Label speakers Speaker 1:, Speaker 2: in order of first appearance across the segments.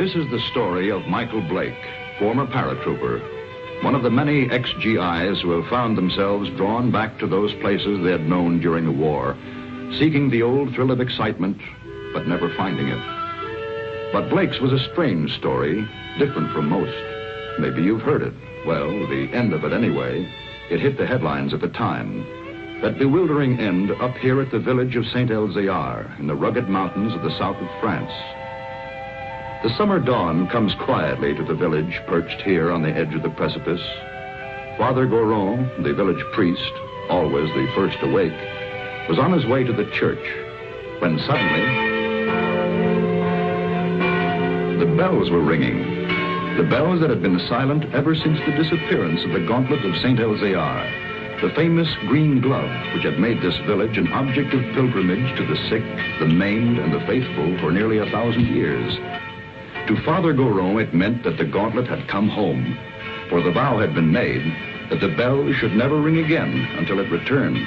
Speaker 1: This is the story of Michael Blake, former paratrooper, one of the many ex-GIs who have found themselves drawn back to those places they had known during the war, seeking the old thrill of excitement, but never finding it. But Blake's was a strange story, different from most. Maybe you've heard it. Well, the end of it anyway. It hit the headlines at the time. That bewildering end up here at the village of Saint-Elzéar in the rugged mountains of the south of France. The summer dawn comes quietly to the village perched here on the edge of the precipice. Father Goron, the village priest, always the first awake, was on his way to the church when suddenly the bells were ringing. The bells that had been silent ever since the disappearance of the gauntlet of Saint-Elzéar, the famous green glove which had made this village an object of pilgrimage to the sick, the maimed, and the faithful for nearly 1,000 years. To Father Goron, it meant that the gauntlet had come home, for the vow had been made that the bell should never ring again until it returned.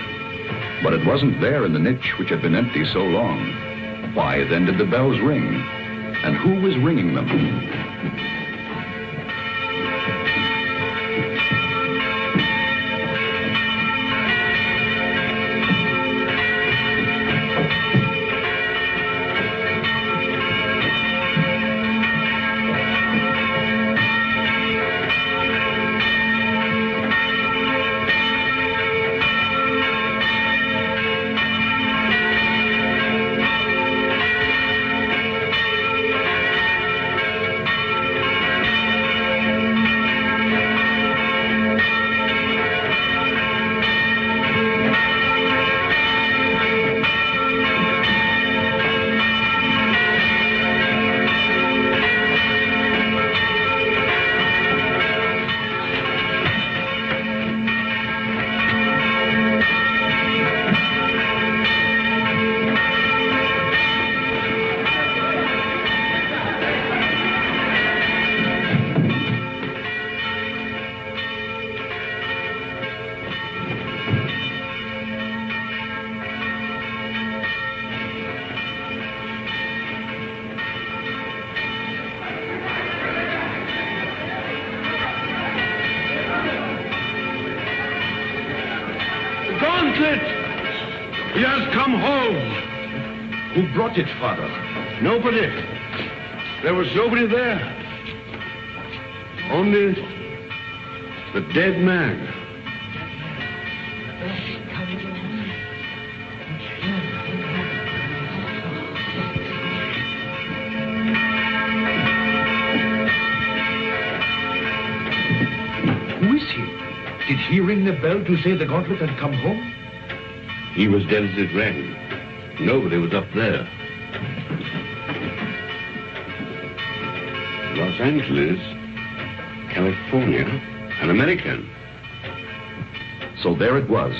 Speaker 1: But it wasn't there in the niche which had been empty so long. Why then did the bells ring? And who was ringing them?
Speaker 2: He has come home.
Speaker 1: Who brought it, Father?
Speaker 2: Nobody. There was nobody there. Only the dead man.
Speaker 1: Who is he? Did he ring the bell to say the gauntlet had come home?
Speaker 2: He was dead as it rang. Nobody was up there. Los Angeles, California, an American.
Speaker 1: So there it was.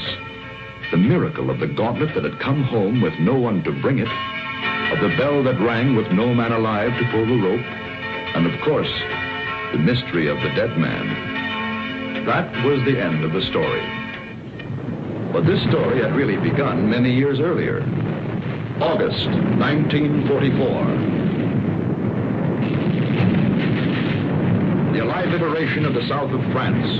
Speaker 1: The miracle of the gauntlet that had come home with no one to bring it, of the bell that rang with no man alive to pull the rope, and of course, the mystery of the dead man. That was the end of the story. But this story had really begun many years earlier. August 1944. The Allied liberation of the south of France.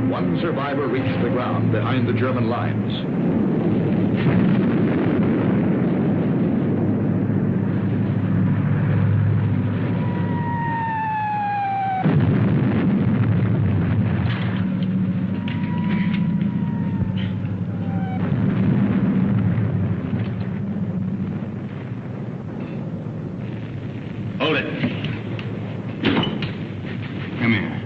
Speaker 1: One survivor reached the ground behind the German lines.
Speaker 2: Hold it. Come here.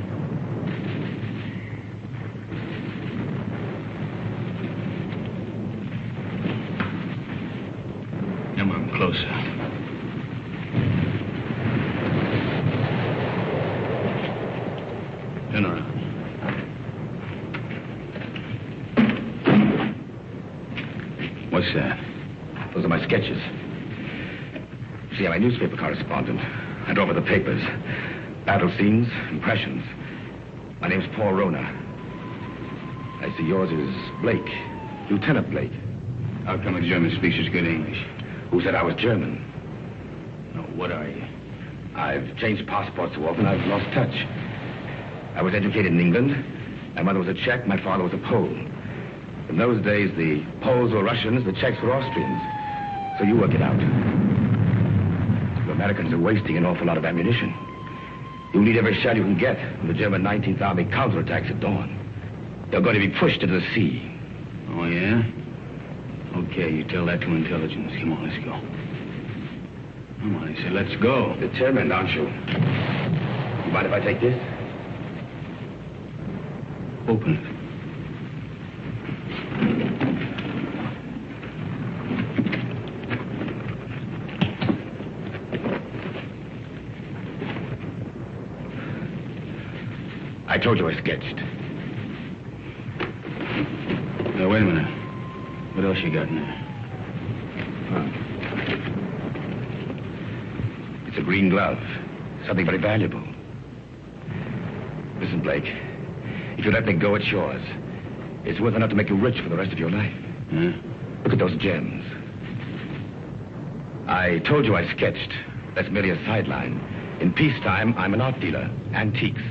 Speaker 2: Come on, closer. Turn around. What's that?
Speaker 3: Those are my sketches. See, I'm a newspaper correspondent. I draw for the papers. Battle scenes, impressions. My name's Paul Rona. I see yours is Blake, Lieutenant Blake.
Speaker 2: How come a German speaks such good English?
Speaker 3: Who said I was German?
Speaker 2: No, what are you?
Speaker 3: I've changed passports so often I've lost touch. I was educated in England. My mother was a Czech, my father was a Pole. In those days, the Poles were Russians, the Czechs were Austrians. So you work it out. The Americans are wasting an awful lot of ammunition. You'll need every shell you can get when the German 19th Army counterattacks at dawn. They're going to be pushed into the sea.
Speaker 2: Oh, yeah? Okay, you tell that to intelligence. Come on, let's go. Come on, I said, let's go.
Speaker 3: Determined, aren't you? You mind if I take this?
Speaker 2: Open it.
Speaker 3: I told you I sketched.
Speaker 2: Now, wait a minute. What else you got in there?
Speaker 3: It's a green glove. Something very valuable. Listen, Blake. If you let me go, it's yours. It's worth enough to make you rich for the rest of your life.
Speaker 2: Huh?
Speaker 3: Look at those gems. I told you I sketched. That's merely a sideline. In peacetime, I'm an art dealer. Antiques.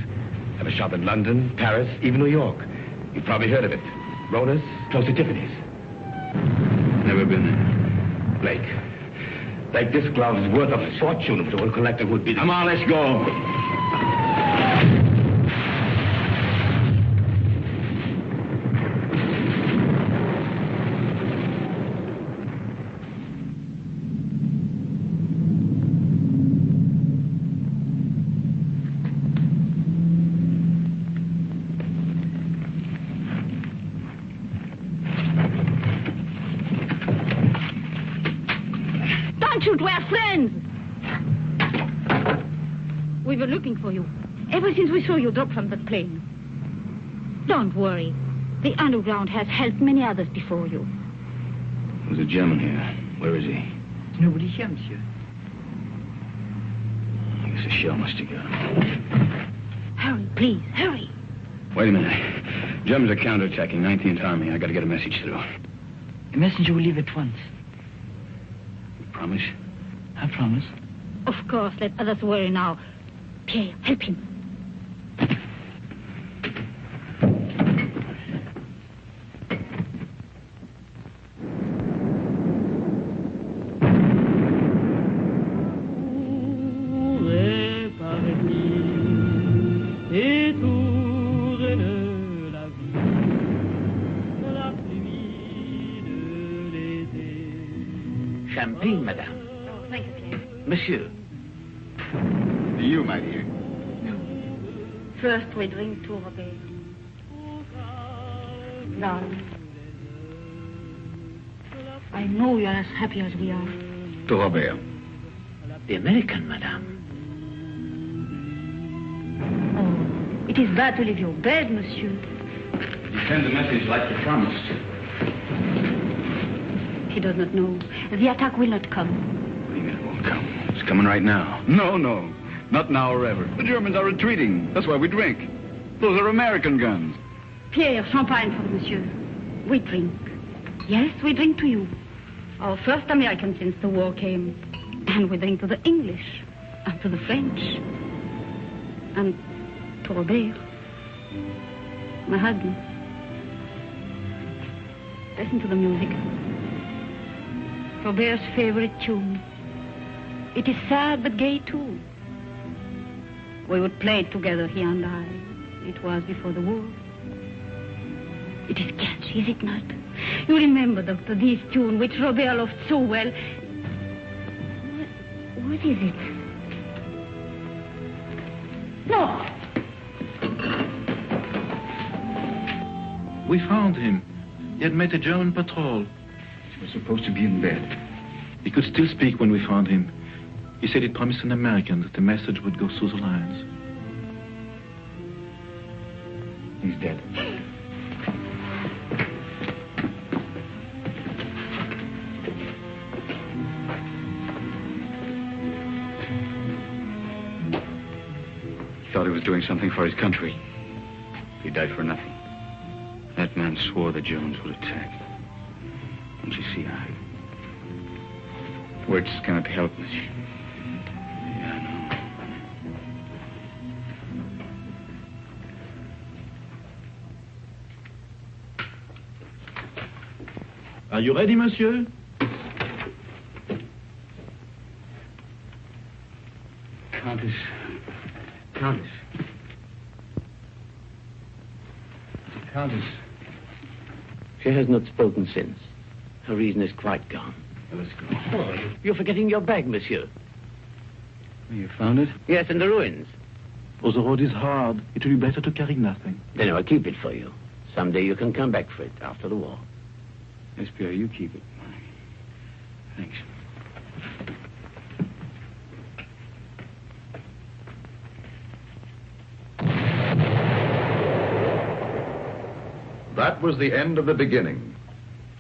Speaker 3: I have a shop in London, Paris, even New York. You've probably heard of it. Rona's, close to Tiffany's.
Speaker 2: Never been there.
Speaker 3: Blake, this glove is worth a fortune to a collector who'd be...
Speaker 2: Come on, let's go.
Speaker 4: We're friends. We were looking for you ever since we saw you drop from that plane. Don't worry. The underground has helped many others before you.
Speaker 2: There's a German here. Where is he?
Speaker 5: Nobody here, monsieur.
Speaker 2: I guess a shell must have got him.
Speaker 4: Hurry, please, hurry.
Speaker 2: Wait a minute. Germans are counterattacking 19th Army. I got to get a message through.
Speaker 5: A messenger will leave at once.
Speaker 2: You promise?
Speaker 5: I promise.
Speaker 4: Of course, let others worry now. Pierre, help him.
Speaker 5: Champagne, madame.
Speaker 4: Oh, thank you, Pierre.
Speaker 5: Monsieur.
Speaker 2: You, my dear.
Speaker 4: No. First, we drink to Robert. Darling, I know you're as happy as we are.
Speaker 2: To Robert.
Speaker 5: The American, madame.
Speaker 4: Oh, it is bad to leave your bed, monsieur.
Speaker 2: You send the message like you promised.
Speaker 4: He does not know. The attack will not come.
Speaker 2: What do you mean it won't come? It's coming right now.
Speaker 6: No. Not now or ever. The Germans are retreating. That's why we drink. Those are American guns.
Speaker 4: Pierre, champagne for monsieur. We drink. Yes, we drink to you. Our first American since the war came. And we drink to the English. And to the French. And to Robert. My husband. Listen to the music. Robert's favorite tune. It is sad but gay too. We would play it together, he and I. It was before the war. It is catchy, is it not? You remember, Doctor, this tune which Robert loved so well. What is it? No!
Speaker 7: We found him. He had met a German patrol.
Speaker 6: He was supposed to be in bed.
Speaker 7: He could still speak when we found him. He said he'd promised an American that the message would go through the lines.
Speaker 6: He's dead.
Speaker 2: doing something for his country. He died for nothing. That man swore the Germans would attack. Don't you see, words cannot help me. Yeah, I know.
Speaker 7: Are you ready, monsieur?
Speaker 2: Countess.
Speaker 5: She has not spoken since. Her reason is quite gone.
Speaker 2: Well, let's go.
Speaker 5: Oh, you're forgetting your bag, monsieur.
Speaker 2: You found it?
Speaker 5: Yes, in the ruins.
Speaker 7: Oh, the road is hard. It will be better to carry nothing.
Speaker 5: Then I'll keep it for you. Someday you can come back for it after the war.
Speaker 2: Yes, Pierre, you keep it. Thanks.
Speaker 1: That was the end of the beginning.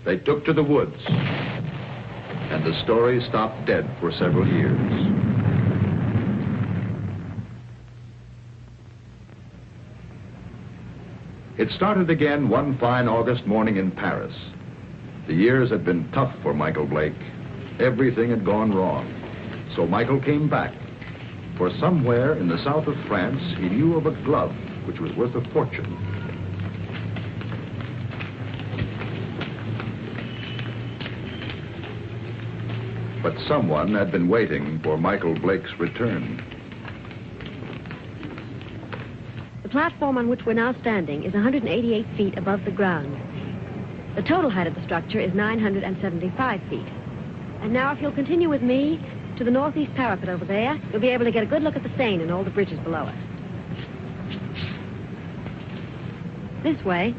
Speaker 1: They took to the woods, and the story stopped dead for several years. It started again one fine August morning in Paris. The years had been tough for Michael Blake. Everything had gone wrong. So Michael came back. For somewhere in the south of France, he knew of a glove which was worth a fortune. But someone had been waiting for Michael Blake's return.
Speaker 8: The platform on which we're now standing is 188 feet above the ground. The total height of the structure is 975 feet. And now if you'll continue with me to the northeast parapet over there, you'll be able to get a good look at the Seine and all the bridges below it. This way.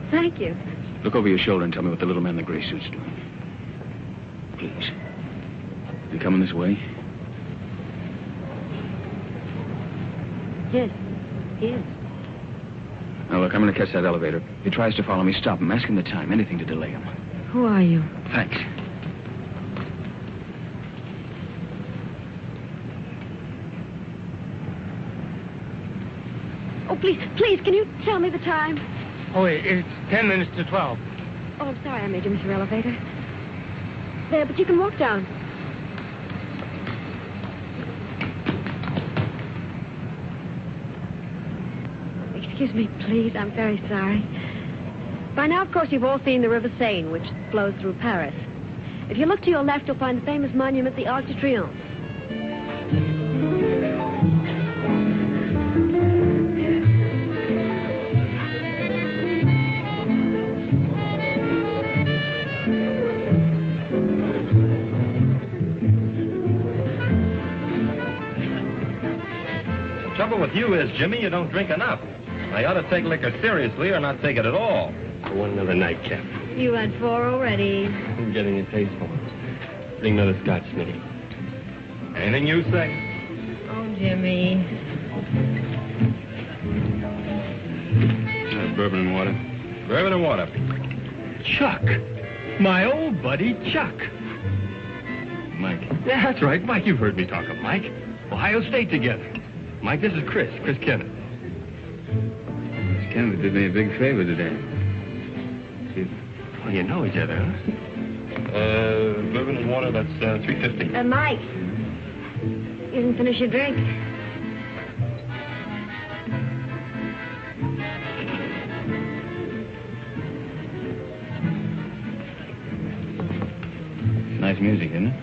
Speaker 8: Thank you.
Speaker 2: Look over your shoulder and tell me what the little man in the gray suit's doing. Please. You coming this way?
Speaker 8: Yes, he is.
Speaker 2: Now, look, I'm going to catch that elevator. If he tries to follow me, stop him. Ask him the time. Anything to delay him.
Speaker 8: Who are you?
Speaker 2: Thanks.
Speaker 8: Oh, please, can you tell me the time?
Speaker 9: Oh, it's 10 minutes to 12.
Speaker 8: Oh, I'm sorry I made you miss your elevator. There, but you can walk down. Excuse me, please. I'm very sorry. By now, of course, you've all seen the River Seine, which flows through Paris. If you look to your left, you'll find the famous monument, the Arc de Triomphe.
Speaker 10: The trouble with you is, Jimmy, you don't drink enough. I ought to take liquor seriously or not take it at all.
Speaker 9: I want another nightcap.
Speaker 8: You had 4 already.
Speaker 9: I'm getting a taste for it. Bring another scotch, Smitty.
Speaker 10: Anything you say.
Speaker 8: Oh, Jimmy.
Speaker 2: Bourbon and water.
Speaker 10: Bourbon and water. Chuck. My old buddy, Chuck.
Speaker 2: Mike.
Speaker 10: Yeah, that's right, Mike. You've heard me talk of Mike. Ohio State together. Mike, this is Chris Kenneth.
Speaker 2: Miss Kenneth did me a big favor today. See?
Speaker 10: Oh, you know each other, huh? Bourbon and water, that's $3.50.
Speaker 8: Mike. You didn't finish your drink.
Speaker 2: Nice music, isn't it?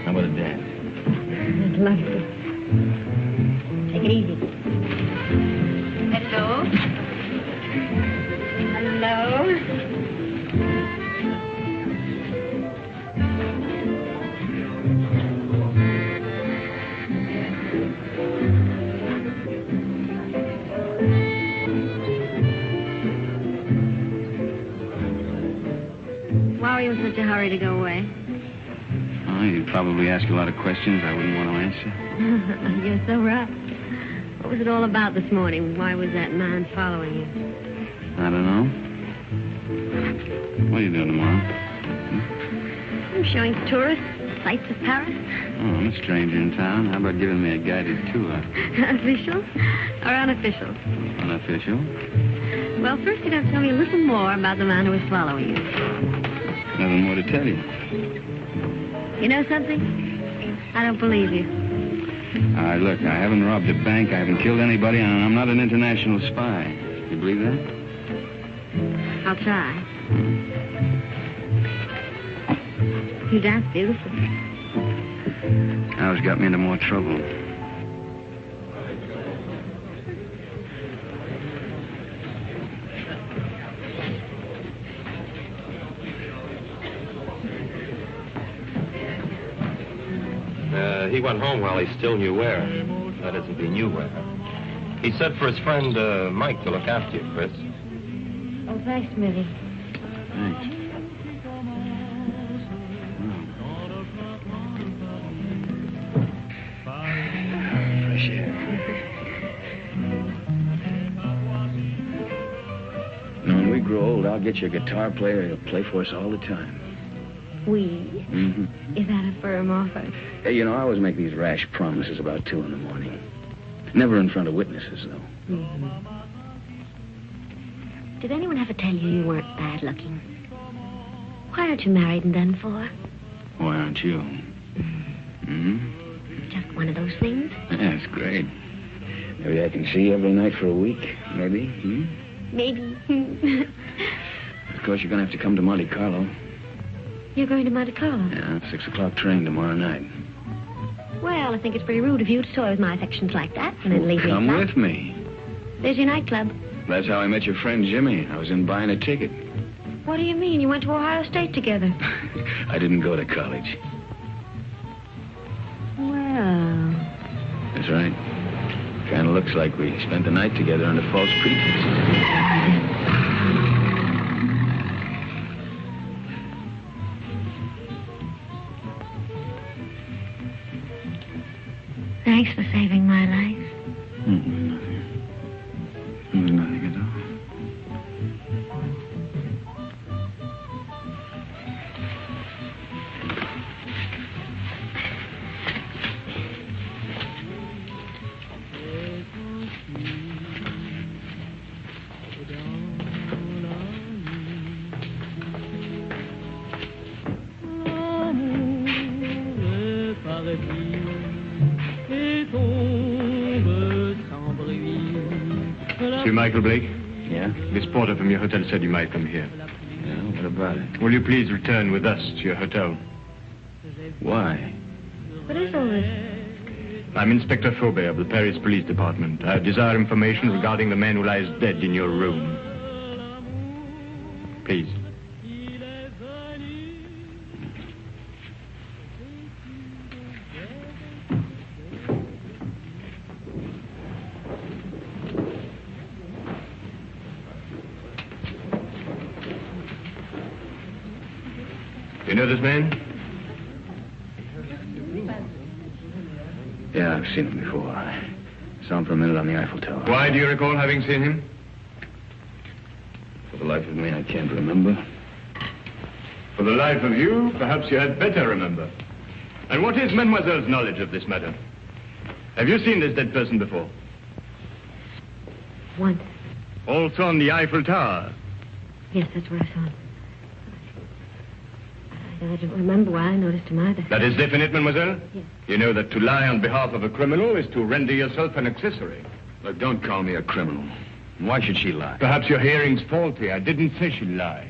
Speaker 2: How about a dance?
Speaker 8: It's lovely. Take it easy. Hello? Hello? Why were you such a hurry to go away?
Speaker 2: Oh, he'd probably ask you a lot of questions I wouldn't want to answer.
Speaker 8: You're so right. What was it all about this morning? Why was that man following you?
Speaker 2: I don't know. What are you doing tomorrow?
Speaker 8: I'm showing tourists sights of Paris.
Speaker 2: Oh, I'm a stranger in town. How about giving me a guided tour?
Speaker 8: Official or unofficial?
Speaker 2: Unofficial.
Speaker 8: Well, first you'd have to tell me a little more about the man who was following you.
Speaker 2: Nothing more to tell you.
Speaker 8: You know something? I don't believe you.
Speaker 2: All right, look, I haven't robbed a bank, I haven't killed anybody, and I'm not an international spy. You believe that?
Speaker 8: I'll try. You dance beautifully.
Speaker 2: Now it's got me into more trouble.
Speaker 9: He went home while he still knew where. That is, if he knew where. He said for his friend, Mike, to look after you, Chris.
Speaker 8: Oh, thanks, Millie.
Speaker 2: Thanks. Fresh air. When we grow old, I'll get you a guitar player who'll play for us all the time.
Speaker 8: We?
Speaker 2: Mm-hmm.
Speaker 8: Is that a firm offer?
Speaker 2: Hey, you know, I always make these rash promises about 2 in the morning. Never in front of witnesses, though.
Speaker 8: Mm-hmm. Did anyone ever tell you weren't bad looking? Why aren't you married and done for?
Speaker 2: Why aren't you? Mm-hmm.
Speaker 8: Just one of those things?
Speaker 2: Yeah, that's great. Maybe I can see you every night for a week. Maybe. Hmm?
Speaker 8: Maybe.
Speaker 2: Of course, you're going to have to come to Monte Carlo.
Speaker 8: You're going to Monte Carlo?
Speaker 2: Yeah, 6 o'clock train tomorrow night.
Speaker 8: Well, I think it's pretty rude of you to toy with my affections like that and then leave me
Speaker 2: Come
Speaker 8: alone.
Speaker 2: with me.
Speaker 8: There's your nightclub.
Speaker 2: That's how I met your friend Jimmy. I was in buying a ticket.
Speaker 8: What do you mean? You went to Ohio State together.
Speaker 2: I didn't go to college.
Speaker 8: Well...
Speaker 2: That's right. Kind of looks like we spent the night together under false pretenses.
Speaker 8: Thanks for saving my life.
Speaker 2: Nothing. Nothing at all.
Speaker 10: Monsieur Michael Blake?
Speaker 2: Yeah?
Speaker 10: This porter from your hotel said you might come here.
Speaker 2: Yeah, what about it?
Speaker 10: Will you please return with us to your hotel?
Speaker 2: Why?
Speaker 8: What is all this?
Speaker 10: I'm Inspector Faubert of the Paris Police Department. I desire information regarding the man who lies dead in your room. Please. You know this man?
Speaker 2: Yeah, I've seen him before. I saw him for a minute on the Eiffel Tower.
Speaker 10: Why do you recall having seen him?
Speaker 2: For the life of me, I can't remember.
Speaker 10: For the life of you, perhaps you had better remember. And what is Mademoiselle's knowledge of this matter? Have you seen this dead person before?
Speaker 8: Once.
Speaker 10: Also on the Eiffel Tower?
Speaker 8: Yes, that's where I saw him. I don't remember why I noticed him either.
Speaker 10: That is definite, mademoiselle?
Speaker 8: Yes.
Speaker 10: You know that to lie on behalf of a criminal is to render yourself an accessory.
Speaker 2: Look, don't call me a criminal. Why should she lie?
Speaker 10: Perhaps your hearing's faulty. I didn't say she lied.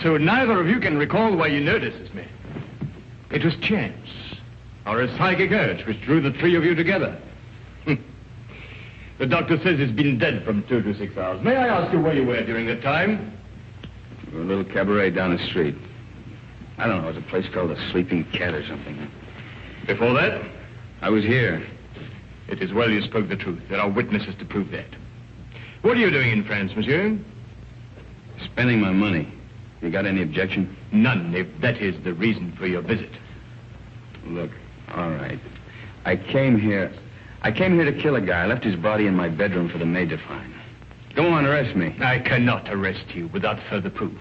Speaker 10: So neither of you can recall why you noticed me. It was chance, or a psychic urge which drew the 3 of you together. The doctor says he's been dead from 2 to 6 hours. May I ask you where you were during that time?
Speaker 2: A little cabaret down the street. I don't know, it was a place called the Sleeping Cat or something.
Speaker 10: Before that?
Speaker 2: I was here.
Speaker 10: It is well you spoke the truth. There are witnesses to prove that. What are you doing in France, monsieur?
Speaker 2: Spending my money. You got any objection?
Speaker 10: None, if that is the reason for your visit.
Speaker 2: Look, all right. I came here to kill a guy. I left his body in my bedroom for the maid to find. Go on, arrest me.
Speaker 10: I cannot arrest you without further proof.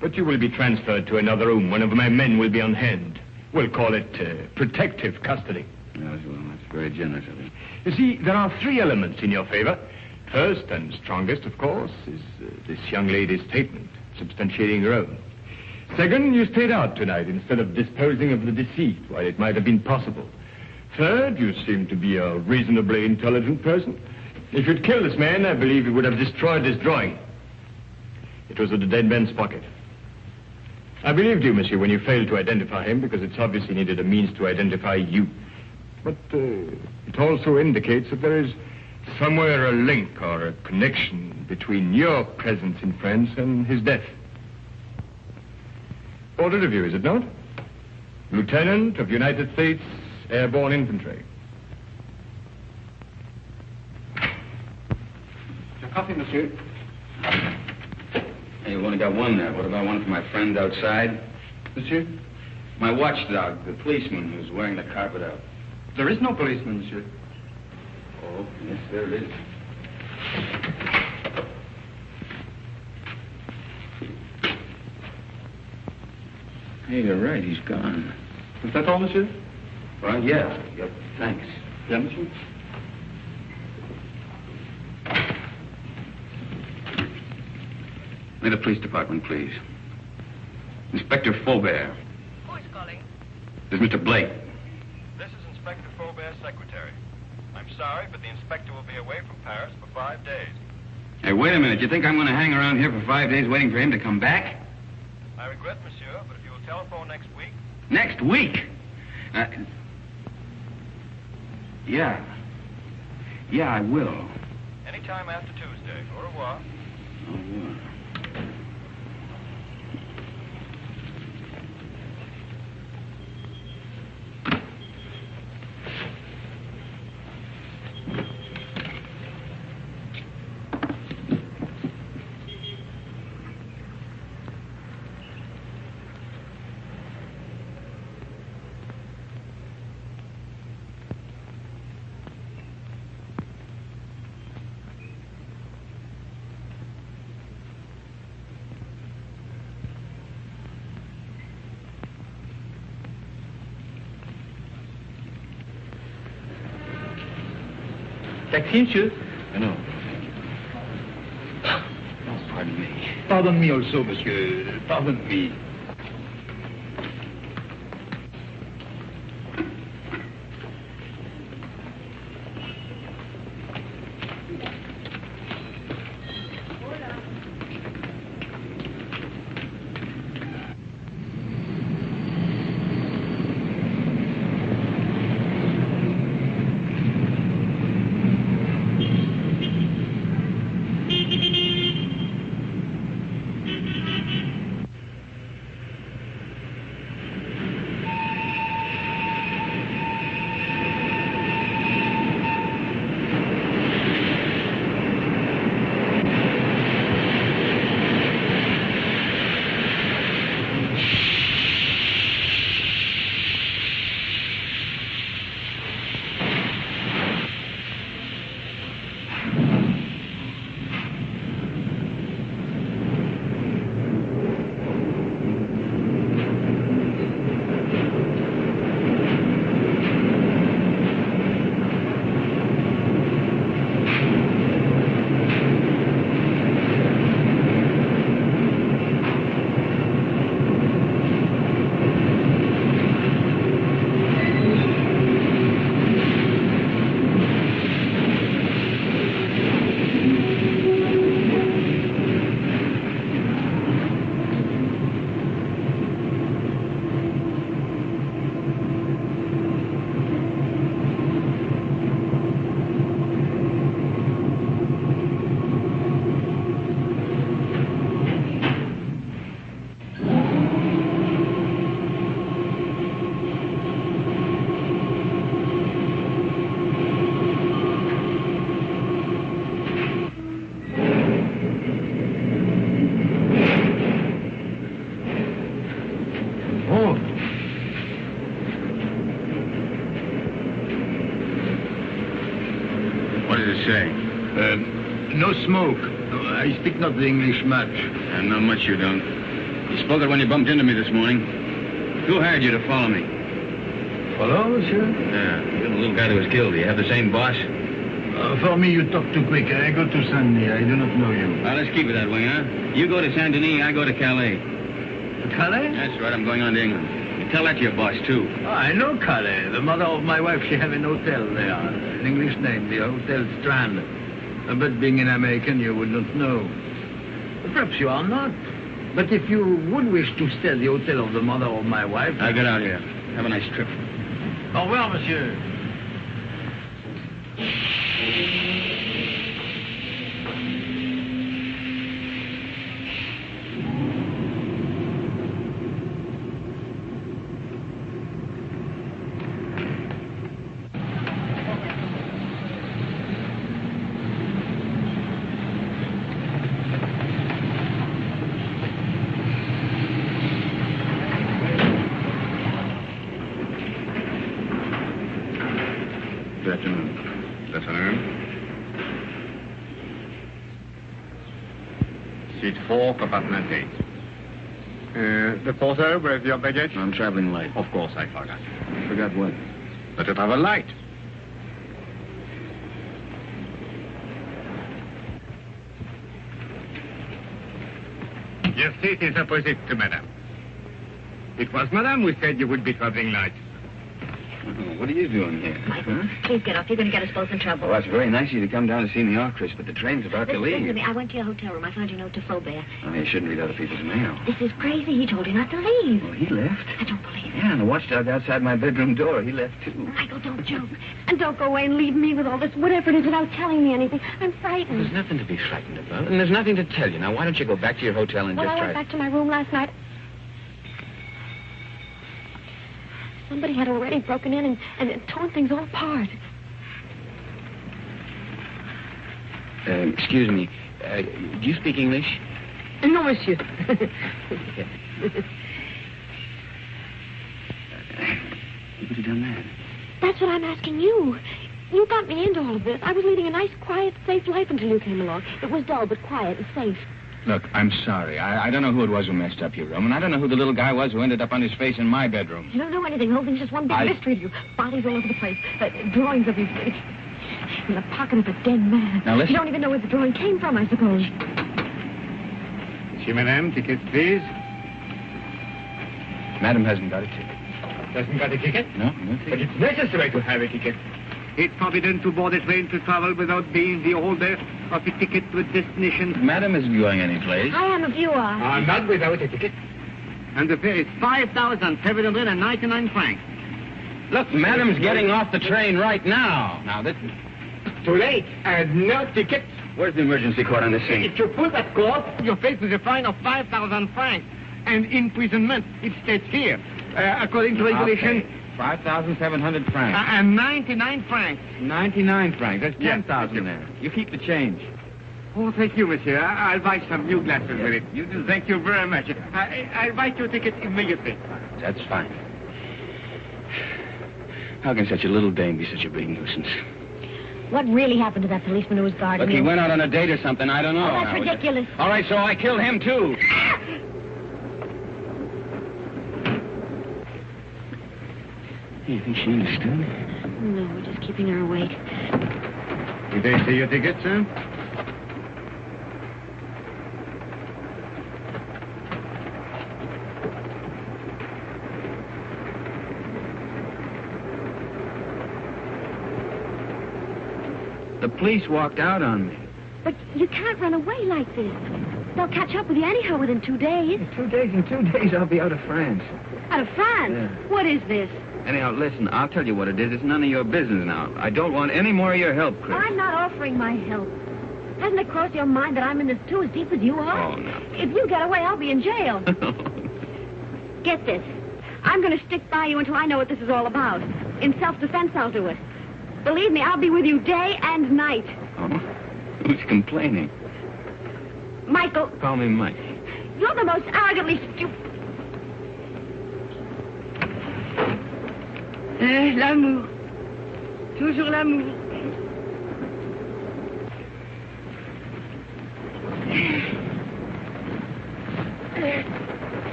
Speaker 10: But you will be transferred to another room. One of my men will be on hand. We'll call it protective custody.
Speaker 2: Yes, well, that's very generous of you.
Speaker 10: You see, there are 3 elements in your favor. First and strongest, of course, is this young lady's statement, substantiating her own. Second, you stayed out tonight instead of disposing of the deceased while it might have been possible. Third, you seem to be a reasonably intelligent person. If you'd killed this man, I believe you would have destroyed this drawing. It was in the dead man's pocket. I believed you, monsieur, when you failed to identify him, because it's obvious he needed a means to identify you. But it also indicates that there is somewhere a link or a connection between your presence in France and his death. Ordered of you, is it not? Lieutenant of United States Airborne Infantry.
Speaker 2: Your coffee, monsieur. Hey, you've only got one there. What about one for my friend outside?
Speaker 6: Monsieur?
Speaker 2: My watchdog, the policeman who's wearing the carpet out.
Speaker 6: There is no policeman, monsieur.
Speaker 2: Oh, yes, there it is. Hey, you're right. He's gone.
Speaker 6: Is that all, monsieur?
Speaker 2: Well, yeah. Yep. Thanks.
Speaker 6: Yeah, monsieur?
Speaker 2: May the police department, please. Inspector Faubert.
Speaker 11: Who is calling?
Speaker 2: This is Mr. Blake.
Speaker 9: This is Inspector Faubert's secretary. I'm sorry, but the inspector will be away from Paris for 5 days.
Speaker 2: Hey, wait a minute. You think I'm going to hang around here for 5 days waiting for him to come back?
Speaker 9: I regret, monsieur, but if you will telephone next week...
Speaker 2: Next week? Yeah. Yeah, I will.
Speaker 9: Anytime after Tuesday. Au revoir.
Speaker 2: Au revoir.
Speaker 6: Taxi, monsieur?
Speaker 2: No. Oh, pardon me.
Speaker 6: Pardon me also, monsieur. Pardon me.
Speaker 10: Oh.
Speaker 2: What does it say?
Speaker 10: No smoke. I speak not the English much.
Speaker 2: Not much you don't. You spoke it when you bumped into me this morning. Who hired you to follow me?
Speaker 10: Follow, monsieur?
Speaker 2: Yeah, you're the little guy that was killed. Do you have the same boss?
Speaker 10: For me, you talk too quick. I go to Saint-Denis. I do not know you.
Speaker 2: Well, let's keep it that way, huh? You go to Saint-Denis, I go to Calais.
Speaker 10: Calais?
Speaker 2: That's right, I'm going on to England. You tell that to your boss, too.
Speaker 10: Oh, I know Calais. The mother of my wife, she have an hotel there. An English name, the Hotel Strand. But being an American, you would not know. Perhaps you are not. But if you would wish to stay at the hotel of the mother of my wife...
Speaker 2: I'll get out here. Have a nice trip.
Speaker 10: Au revoir, monsieur.
Speaker 2: Good afternoon. Good afternoon.
Speaker 10: Seat 4, compartment 8. The porter, where's your baggage?
Speaker 2: I'm traveling late.
Speaker 10: Of course, I forgot.
Speaker 2: Forgot what?
Speaker 10: But you travel light. Your seat is opposite to madame. It was madame who said you would be traveling light.
Speaker 2: What are you doing here?
Speaker 8: Michael, please get off. You're going to get us both in trouble.
Speaker 2: Well, that's very nice of you to come down to see me off, Chris, but the train's about to
Speaker 8: Listen to
Speaker 2: leave.
Speaker 8: me. I went to your hotel room. I found your note to Flaubert.
Speaker 2: Oh, you shouldn't read other people's mail.
Speaker 8: This is crazy. He told you not to leave.
Speaker 2: Well, he left.
Speaker 8: I don't believe it.
Speaker 2: Yeah, and the watchdog outside my bedroom door, he left, too.
Speaker 8: Michael, don't joke. And don't go away and leave me with all this, whatever it is, without telling me anything. I'm frightened.
Speaker 2: There's nothing to be frightened about, and there's nothing to tell you. Now, why don't you go back to your hotel and
Speaker 8: Well,
Speaker 2: just
Speaker 8: I
Speaker 2: try...
Speaker 8: went back to my room last night. Somebody had already broken in and torn things all apart.
Speaker 2: Excuse me. Do you speak English?
Speaker 8: No, monsieur.
Speaker 2: You could have done that.
Speaker 8: That's what I'm asking you. You got me into all of this. I was leading a nice, quiet, safe life until you came along. It was dull, but quiet and safe.
Speaker 2: Look, I'm sorry. I don't know who it was who messed up your room, and I don't know who the little guy was who ended up on his face in my bedroom.
Speaker 8: You don't know anything. The whole thing's just one big mystery to you. Bodies all over the place. Drawings of you in the pocket of a dead man.
Speaker 2: Now, listen.
Speaker 8: You don't even know where the drawing came from, I suppose.
Speaker 10: Monsieur, madame, tickets, please.
Speaker 2: Madam hasn't got a ticket.
Speaker 10: Doesn't got a ticket?
Speaker 2: No ticket.
Speaker 10: But it's necessary to have a ticket. It's forbidden to board a train to travel without being the holder of a ticket to a destination.
Speaker 2: Madam isn't going anyplace.
Speaker 8: I am if you are.
Speaker 10: Not without a ticket. And the fare is 5,799 francs.
Speaker 2: Look, Madam's getting off the train right now. Now, this...
Speaker 10: Too late. And no ticket.
Speaker 2: Where's the emergency cord on this thing?
Speaker 10: If you pull that cord, you're faced with a fine of 5,000 francs. And imprisonment. It states here, according to regulation...
Speaker 2: Okay. 5,700 francs.
Speaker 10: And 99 francs.
Speaker 2: 99 francs. That's 10,000
Speaker 10: Yes,
Speaker 2: there. You keep the change.
Speaker 10: Oh, thank you, monsieur. I'll buy some new glasses with it.
Speaker 2: You do.
Speaker 10: Thank you very much. I'll write your ticket immediately.
Speaker 2: That's fine. How can such a little dame be such a big nuisance?
Speaker 8: What really happened to that policeman who was guarding
Speaker 2: Look, he
Speaker 8: you?
Speaker 2: went out on a date or something. I don't know.
Speaker 8: Oh, that's ridiculous.
Speaker 2: All right, so I killed him, too. You think she understood?
Speaker 8: No, we're just keeping her awake.
Speaker 10: Did they see your ticket, sir?
Speaker 2: The police walked out on me.
Speaker 8: But you can't run away like this. They'll catch up with you anyhow within 2 days.
Speaker 2: In 2 days, I'll be out of France.
Speaker 8: Out of France?
Speaker 2: Yeah.
Speaker 8: What is this?
Speaker 2: Anyhow, listen, I'll tell you what it is. It's none of your business now. I don't want any more of your help, Chris.
Speaker 8: I'm not offering my help. Hasn't it crossed your mind that I'm in this too as deep as you are?
Speaker 2: Oh, no.
Speaker 8: If you get away, I'll be in jail. Get this. I'm going to stick by you until I know what this is all about. In self-defense, I'll do it. Believe me, I'll be with you day and night.
Speaker 2: Oh? Who's complaining?
Speaker 8: Michael,
Speaker 2: Call me Mike.
Speaker 8: you're the most arrogantly stupid...
Speaker 4: L'amour. Toujours l'amour.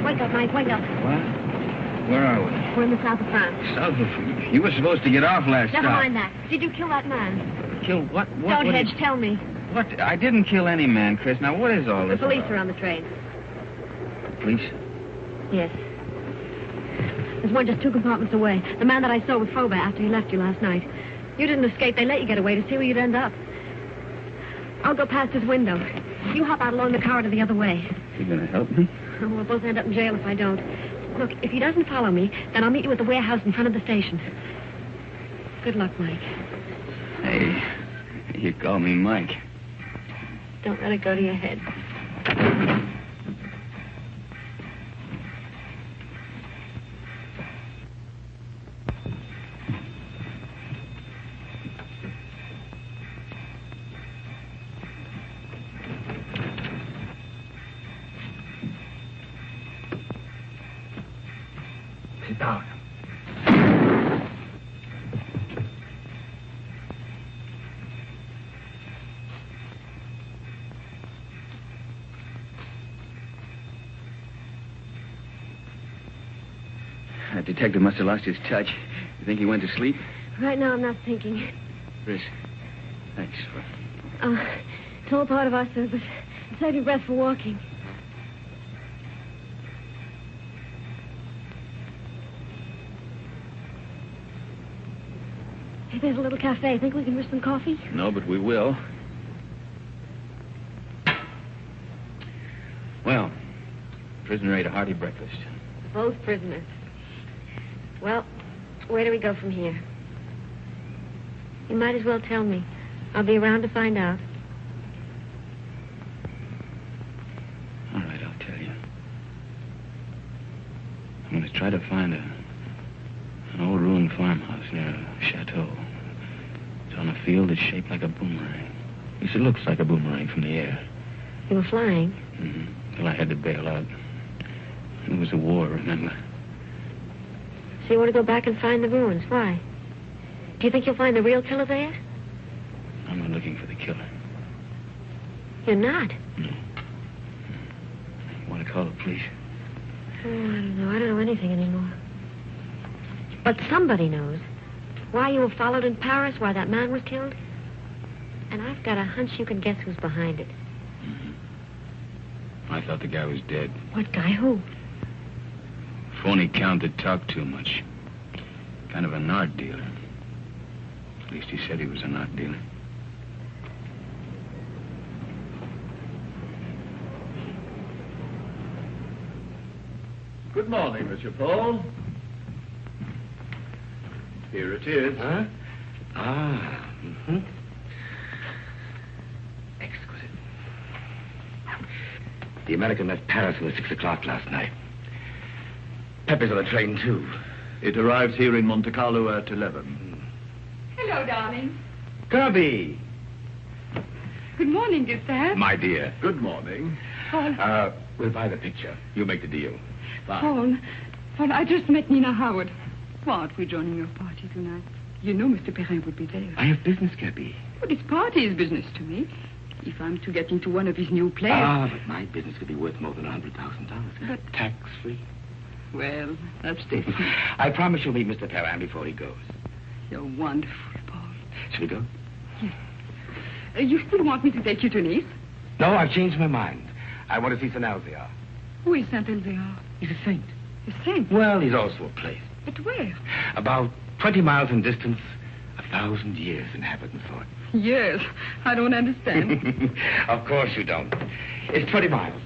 Speaker 8: Wake up, Mike, wake up.
Speaker 2: What? Where are we?
Speaker 8: We're in the south of France.
Speaker 2: South of... You were supposed to get off last
Speaker 8: Never
Speaker 2: stop.
Speaker 8: mind that. Did you kill that man?
Speaker 2: Kill what?
Speaker 8: Don't hedge, tell me.
Speaker 2: What? I didn't kill any man, Chris. Now, what is all
Speaker 8: The
Speaker 2: this
Speaker 8: police
Speaker 2: about?
Speaker 8: are on the train.
Speaker 2: Police?
Speaker 8: Yes. There's one just 2 compartments away. The man that I saw with Fauber after he left you last night. You didn't escape. They let you get away to see where you'd end up. I'll go past his window. You hop out along the corridor the other way.
Speaker 2: You gonna help me?
Speaker 8: We'll both end up in jail if I don't. Look, if he doesn't follow me, then I'll meet you at the warehouse in front of the station. Good luck, Mike.
Speaker 2: Hey, you call me Mike.
Speaker 8: Don't let it go to your head.
Speaker 3: Sit down.
Speaker 2: That detective must have lost his touch. You think he went to sleep?
Speaker 8: Right now, I'm not thinking.
Speaker 2: Chris, thanks for...
Speaker 8: It's all part of our service. Save your breath for walking. Hey, there's a little cafe. Think we can risk some coffee?
Speaker 2: No, but we will. Well, prisoner ate a hearty breakfast.
Speaker 8: Both prisoners. Well, where do we go from here? You might as well tell me. I'll be around to find out.
Speaker 2: All right, I'll tell you. I'm going to try to find an old ruined farmhouse near a chateau. It's on a field that's shaped like a boomerang. At least it looks like a boomerang from the air.
Speaker 8: You were flying?
Speaker 2: Mm-hmm. Till I had to bail out. It was a war, remember?
Speaker 8: So you want to go back and find the ruins? Why? Do you think you'll find the real killer there?
Speaker 2: I'm not looking for the killer.
Speaker 8: You're not?
Speaker 2: No. Want to call the police?
Speaker 8: Oh, I don't know. I don't know anything anymore. But somebody knows. Why you were followed in Paris, why that man was killed. And I've got a hunch you can guess who's behind it.
Speaker 2: I thought the guy was dead.
Speaker 8: What guy? Who?
Speaker 2: Phony count that talked too much. Kind of an art dealer. At least he said he was an art dealer.
Speaker 11: Good morning, Monsieur Paul. Here it is.
Speaker 3: Huh? Ah, mm-hmm. Exquisite. The American left Paris at 6 o'clock last night. Pepper's on the train, too.
Speaker 11: It arrives here in Monte Carlo at 11.
Speaker 4: Hello, darling.
Speaker 3: Kirby!
Speaker 4: Good morning, Gustave.
Speaker 3: My dear.
Speaker 11: Good morning.
Speaker 4: Paul,
Speaker 3: We'll buy the picture. You make the deal. Bye.
Speaker 4: Paul, I just met Nina Howard. What, we're joining your party tonight. You know Mr. Perrin would be there.
Speaker 3: I have business, Kirby.
Speaker 4: But his party is business to me. If I'm to get into one of his new plays...
Speaker 3: But my business could be worth more than $100,000.
Speaker 4: But-
Speaker 3: Tax-free.
Speaker 4: Well, that's different.
Speaker 3: I promise you'll meet Mr. Perrin before he goes.
Speaker 4: You're wonderful, Paul.
Speaker 3: Shall we go?
Speaker 4: Yes. You still want me to take you to Nice?
Speaker 3: No, I've changed my mind. I want to see Saint Elzéar.
Speaker 4: Who is Saint Elzéar?
Speaker 3: He's a saint.
Speaker 4: A saint?
Speaker 3: Well, he's also a place.
Speaker 4: But where?
Speaker 3: About 20 miles in distance, 1,000 years inhabitants thought.
Speaker 4: Yes, I don't understand.
Speaker 3: Of course you don't. It's 20 miles.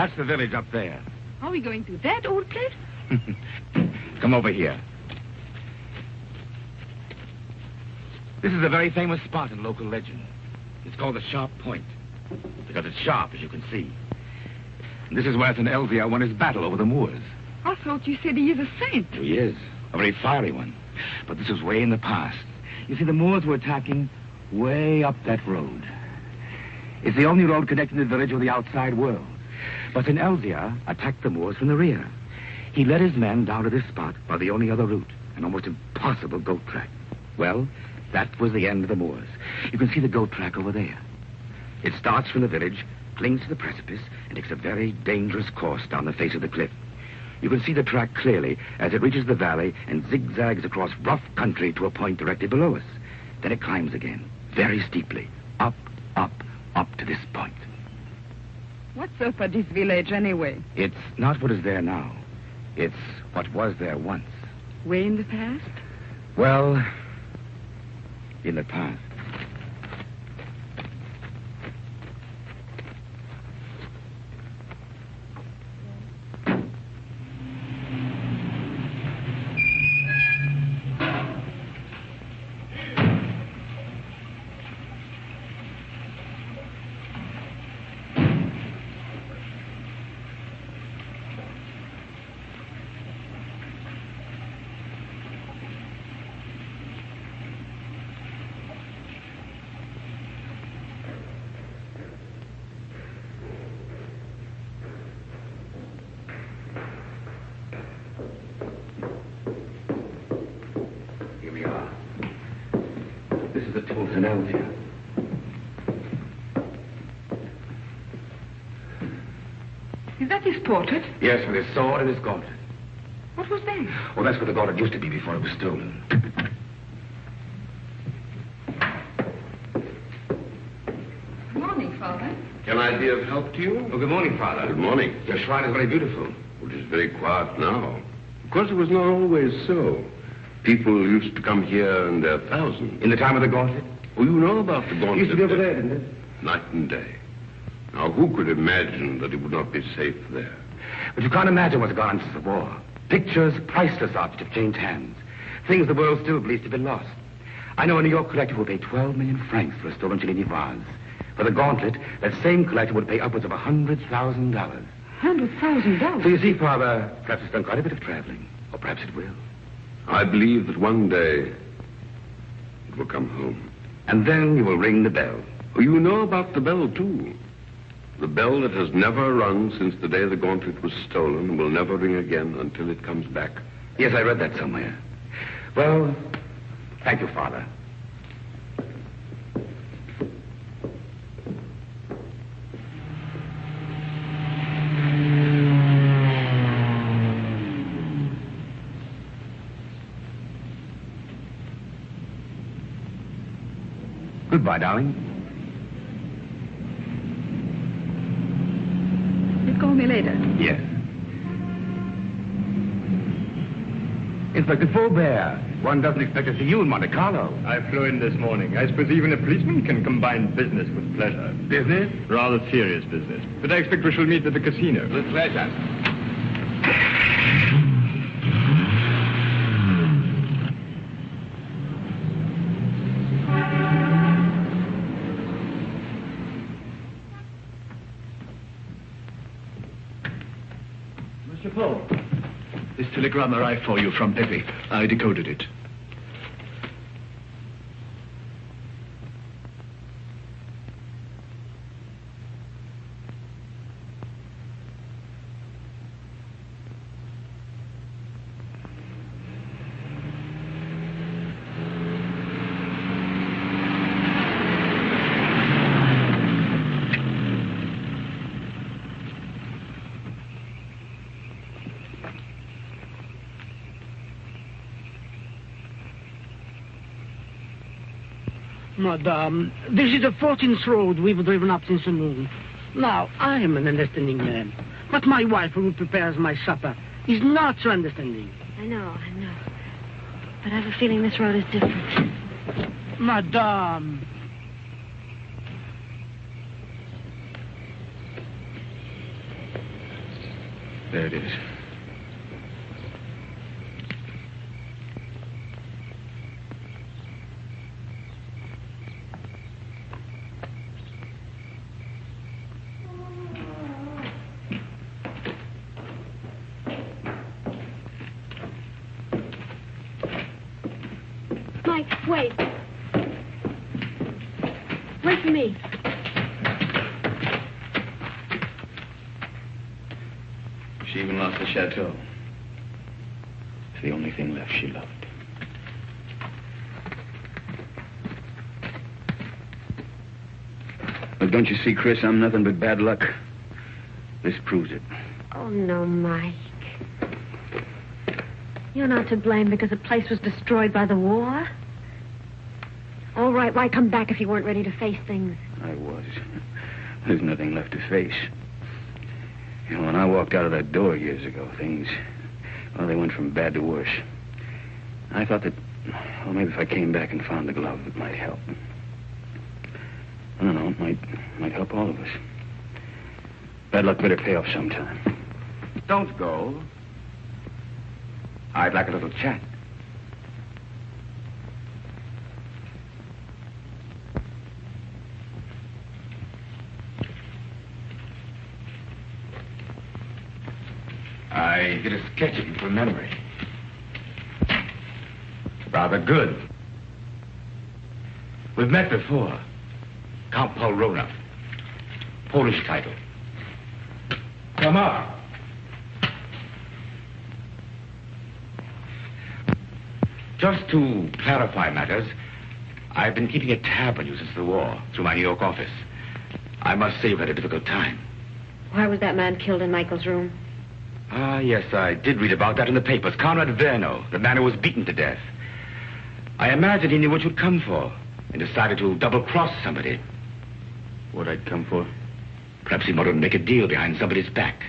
Speaker 3: That's the village up there.
Speaker 4: Are we going to that old place?
Speaker 3: Come over here. This is a very famous spot in local legend. It's called the Sharp Point, because it's sharp, as you can see. And this is where St. Elzia won his battle over the Moors.
Speaker 4: I thought you said he is a saint.
Speaker 3: He is, a very fiery one. But this was way in the past. You see, the Moors were attacking way up that road. It's the only road connecting the village with the outside world. But St. Elzia attacked the Moors from the rear. He led his men down to this spot by the only other route, an almost impossible goat track. Well, that was the end of the Moors. You can see the goat track over there. It starts from the village, clings to the precipice, and takes a very dangerous course down the face of the cliff. You can see the track clearly as it reaches the valley and zigzags across rough country to a point directly below us. Then it climbs again, very steeply, up, up, up to this point.
Speaker 4: What's up at this village, anyway?
Speaker 3: It's not what is there now. It's what was there once.
Speaker 4: Way in the past?
Speaker 3: Well, in the past. St. Elzia.
Speaker 4: Is that his portrait?
Speaker 3: Yes, with his sword and his gauntlet.
Speaker 4: What was that?
Speaker 3: Oh, that's where the gauntlet used to be before it was stolen.
Speaker 4: Good morning, Father.
Speaker 12: Can I be of help to you?
Speaker 3: Oh, good morning, Father.
Speaker 12: Good morning.
Speaker 3: Your shrine is very beautiful.
Speaker 12: It is very quiet now. Of course, it was not always so. People used to come here in their thousands.
Speaker 3: In the time of the gauntlet?
Speaker 12: Oh, you know about the gauntlet.
Speaker 3: It used to be over there, didn't it?
Speaker 12: Night and day. Now, who could imagine that it would not be safe there?
Speaker 3: But you can't imagine what's gone on since the war. Pictures, priceless objects have changed hands. Things the world still believes to have been lost. I know a New York collector will pay 12 million francs for a stolen Cellini vase. For the gauntlet, that same collector would pay upwards of $100,000.
Speaker 4: $100,000?
Speaker 3: So you see, Father, perhaps it's done quite a bit of traveling. Or perhaps it will.
Speaker 12: I believe that one day it will come home.
Speaker 3: And then you will ring the bell.
Speaker 12: Oh, you know about the bell, too. The bell that has never rung since the day the gauntlet was stolen will never ring again until it comes back.
Speaker 3: Yes, I read that somewhere. Well, thank you, Father. Goodbye, darling.
Speaker 4: You'll call me later.
Speaker 3: Yes. Inspector Faubert, one doesn't expect to see you in Monte Carlo.
Speaker 10: I flew in this morning. I suppose even a policeman can combine business with pleasure.
Speaker 3: Business?
Speaker 10: Rather serious business. But I expect we shall meet at the casino.
Speaker 3: With pleasure.
Speaker 11: Mr. Paul, this telegram arrived for you from Pepe. I decoded it.
Speaker 13: Madame, this is the 14th road we've driven up since the noon. Now, I am an understanding man. But my wife, who prepares my supper, is not so understanding.
Speaker 8: I know. But I have a feeling this road is different.
Speaker 13: Madame.
Speaker 2: There it is.
Speaker 8: Mike, wait. Wait for me.
Speaker 2: She even lost the chateau. It's the only thing left she loved. Look, don't you see, Chris, I'm nothing but bad luck. This proves it.
Speaker 8: Oh, no, Mike. You're not to blame because the place was destroyed by the war. All right, why come back if you weren't ready to face things?
Speaker 2: I was. There's nothing left to face. You know, when I walked out of that door years ago, things, well, they went from bad to worse. I thought that, well, maybe if I came back and found the glove, it might help. I don't know, it might help all of us. Bad luck better pay off sometime.
Speaker 3: Don't go. I'd like a little chat. I did a sketch of you from memory. Rather good. We've met before. Count Paul Rona. Polish title. Come up. Just to clarify matters, I've been keeping a tab on you since the war, through my New York office. I must say you've had a difficult time.
Speaker 8: Why was that man killed in Michael's room?
Speaker 3: Ah, yes, I did read about that in the papers. Conrad Verno, the man who was beaten to death. I imagined he knew what you'd come for and decided to double-cross somebody.
Speaker 2: What I'd come for?
Speaker 3: Perhaps he wanted to make a deal behind somebody's back.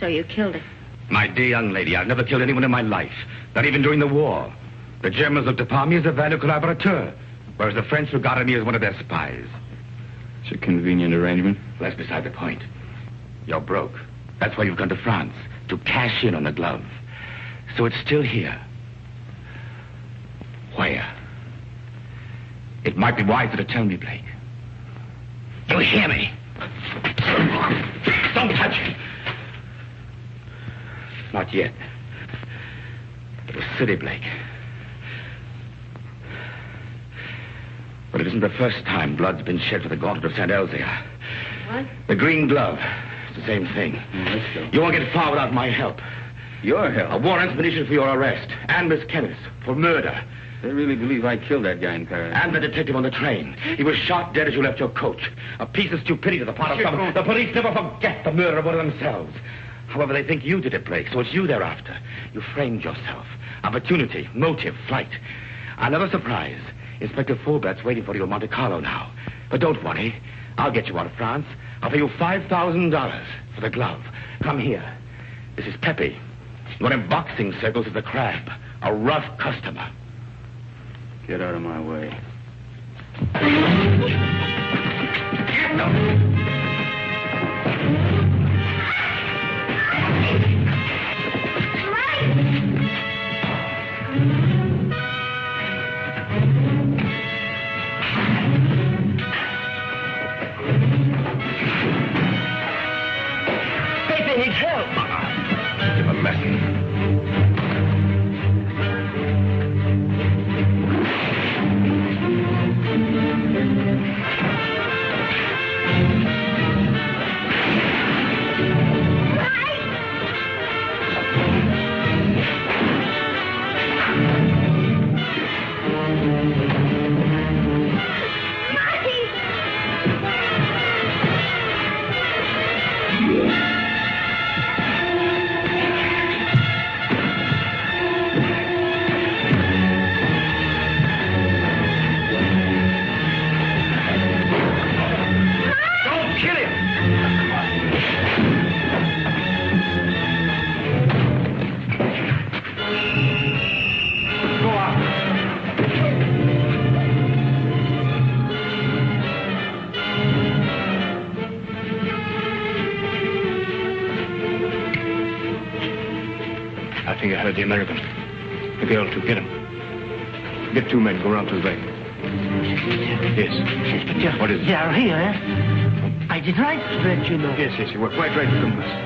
Speaker 8: So you killed him?
Speaker 3: My dear young lady, I've never killed anyone in my life, not even during the war. The Germans looked upon me as a valued collaborateur, whereas the French regarded me as one of their spies.
Speaker 2: It's a convenient arrangement.
Speaker 3: Well, that's beside the point. You're broke. That's why you've gone to France, to cash in on the glove. So it's still here. Where? It might be wiser to tell me, Blake. You hear me? Don't touch it. Not yet. The city, Blake. But it isn't the first time blood's been shed for the gauntlet of St. Elzea.
Speaker 8: What?
Speaker 3: The green glove. It's the same thing.
Speaker 2: Let's go.
Speaker 3: You won't get far without my help.
Speaker 2: Your help?
Speaker 3: A warrant's been issued for your arrest. And Miss Kenneth for murder.
Speaker 2: They really believe I killed that guy in Paris.
Speaker 3: And the detective on the train. He was shot dead as you left your coach. A piece of stupidity to the part of some. The police never forget the murder of one of themselves. However, they think you did it, Blake, so it's you they're after. You framed yourself. Opportunity, motive, flight. Another surprise. Inspector Fulbert's waiting for you in Monte Carlo now. But don't worry. I'll get you out of France. I'll pay you $5,000 for the glove. Come here. This is Pepe. Known in boxing circles as the Crab. A rough customer.
Speaker 2: Get out of my way.
Speaker 3: No.
Speaker 13: Pepe needs help.
Speaker 3: Give him a lesson.
Speaker 10: the American. The girl, too. Get him. Get 2 men. Go round to the bank. Yes.
Speaker 13: Inspector.
Speaker 10: What is it?
Speaker 13: They are here, eh? I did right to let you know.
Speaker 10: Yes, you were quite right to come to us.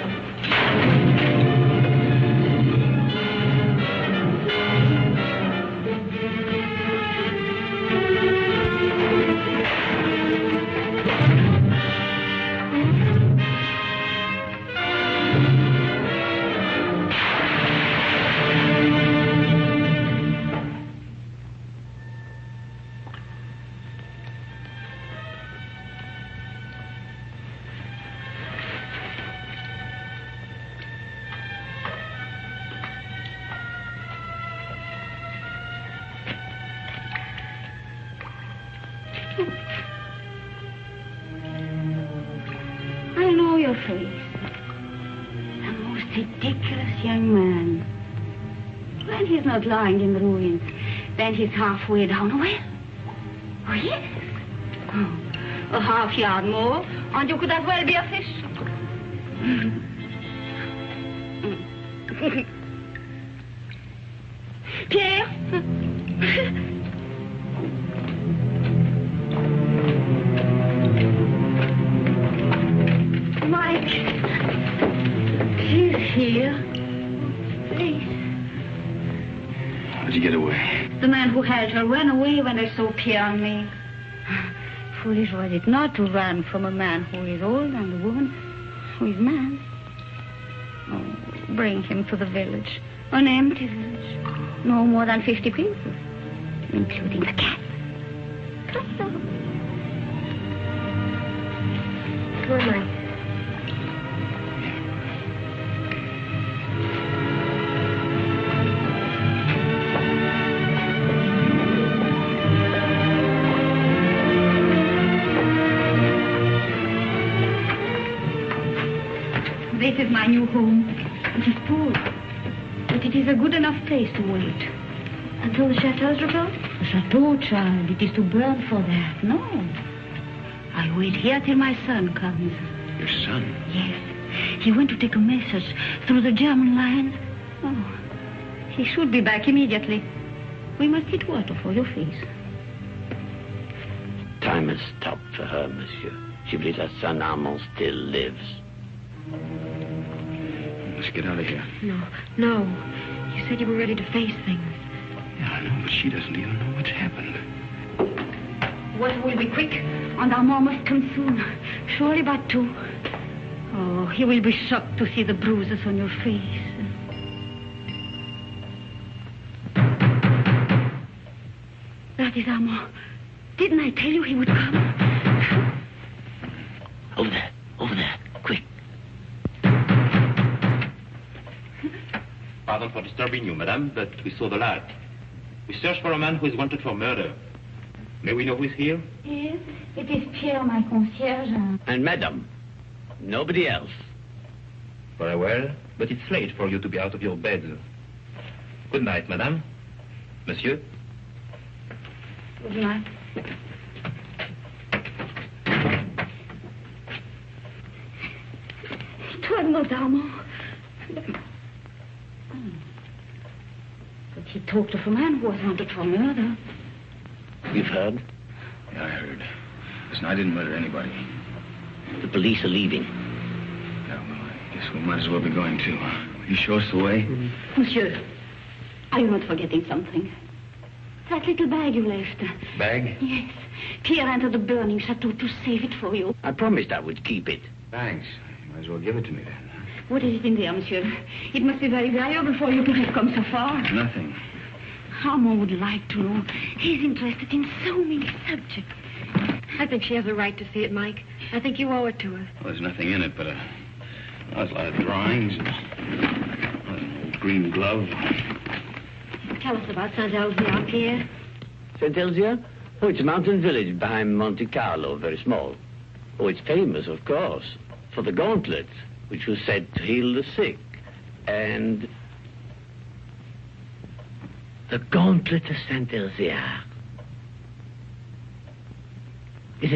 Speaker 4: I know your face. The most ridiculous young man. When he's not lying in the ruins, then he's halfway down a well. Oh, yes. Oh, a half yard more, and you could as well be a fish. Pierre? Mike, he's here. Please.
Speaker 2: How'd you get away?
Speaker 4: The man who held her ran away when they saw Pierre and me. Foolish was it not to run from a man who is old and a woman who is mad. Oh, bring him to the village. An empty village. No more than 50 people, including the cat. Come on.
Speaker 8: Come on, Mike.
Speaker 4: This is my new home. It is poor, but it is a good enough place to wait.
Speaker 8: Until the chateau's rebuilt?
Speaker 4: The chateau, child, it is to burn for that. No. I wait here till my son comes.
Speaker 2: Your son?
Speaker 4: Yes. He went to take a message through the German lines. Oh, he should be back immediately. We must get water for your face.
Speaker 5: Time has stopped for her, monsieur. She believes her son Armand still lives.
Speaker 2: Let's get out of here.
Speaker 8: No. You said you were ready to face things.
Speaker 2: Yeah, I know, but she doesn't even know what's happened.
Speaker 4: Water will be quick, and Armand must come soon. Surely about 2. Oh, he will be shocked to see the bruises on your face. That is Armand. Didn't I tell you he would come?
Speaker 5: Over there, quick.
Speaker 9: Pardon for disturbing you, madame, but we saw the light. We search for a man who is wanted for murder. May we know who is here?
Speaker 4: Yes, it is Pierre, my concierge.
Speaker 5: And madame, nobody else.
Speaker 9: Very well, but it's late for you to be out of your bed. Good night, madame. Monsieur?
Speaker 4: Good night. It was not Armand. But he talked of a man who was wanted for murder.
Speaker 5: You've heard?
Speaker 2: Yeah, I heard. Listen, I didn't murder anybody.
Speaker 5: The police are leaving.
Speaker 2: Yeah, well, I guess we might as well be going too. Will you show us the way?
Speaker 4: Monsieur, are you not forgetting something? That little bag you left.
Speaker 2: Bag?
Speaker 4: Yes. Pierre entered the burning chateau to save it for you.
Speaker 5: I promised I would keep it.
Speaker 2: Thanks. You might as well give it to me then.
Speaker 4: What is it in there, monsieur? It must be very valuable for you to have come so far.
Speaker 2: Nothing.
Speaker 4: Armand would like to know. He's interested in so many subjects.
Speaker 8: I think she has a right to see it, Mike. I think you owe it to her.
Speaker 2: Well, there's nothing in it but there's a lot of drawings and an old green glove.
Speaker 8: Tell us about Saint-Elzéar, Pierre.
Speaker 5: Saint-Elzéar? Oh, it's a mountain village behind Monte Carlo, very small. Oh, it's famous, of course, for the gauntlet, which was said to heal the sick. And the gauntlet of Saint-Elzéar. Is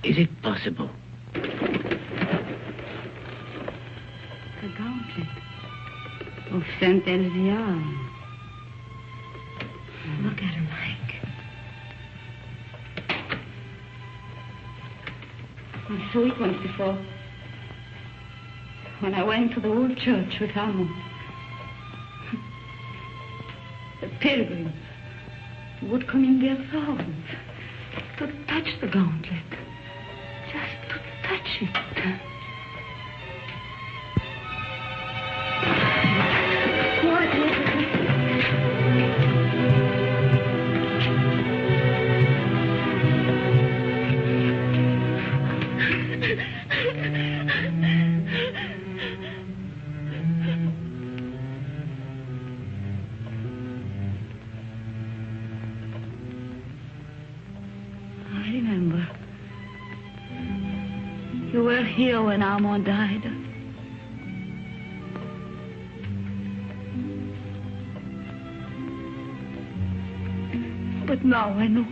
Speaker 5: it possible?
Speaker 4: The gauntlet. Of Saint Elvia.
Speaker 8: Look at her, Mike.
Speaker 4: I saw it once before. When I went to the old church with Amo. The pilgrims would come in their thousands to touch the gauntlet. Just to touch it. You were here when Armand died. But now I know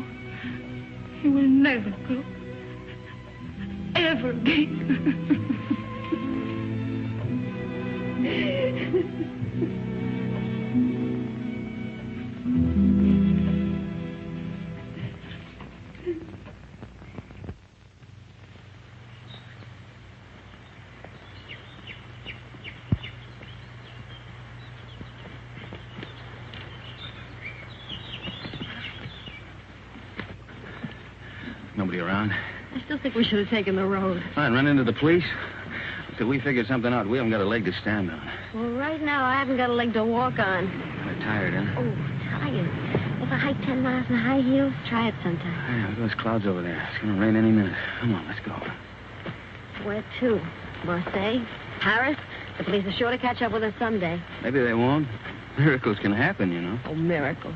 Speaker 4: he will never go. Ever again.
Speaker 2: Nobody around?
Speaker 8: I still think we should have taken the road.
Speaker 2: Fine, run into the police. Till we figure something out, we haven't got a leg to stand on.
Speaker 8: Well, right now, I haven't got a leg to walk on.
Speaker 2: Kind of tired, huh?
Speaker 8: Oh, tired. If I hike 10 miles in high heels, try it sometime.
Speaker 2: Yeah, look at those clouds over there. It's going to rain any minute. Come on, let's go.
Speaker 8: Where to? Marseille? Paris? The police are sure to catch up with us someday.
Speaker 2: Maybe they won't. Miracles can happen, you know.
Speaker 8: Oh, miracles.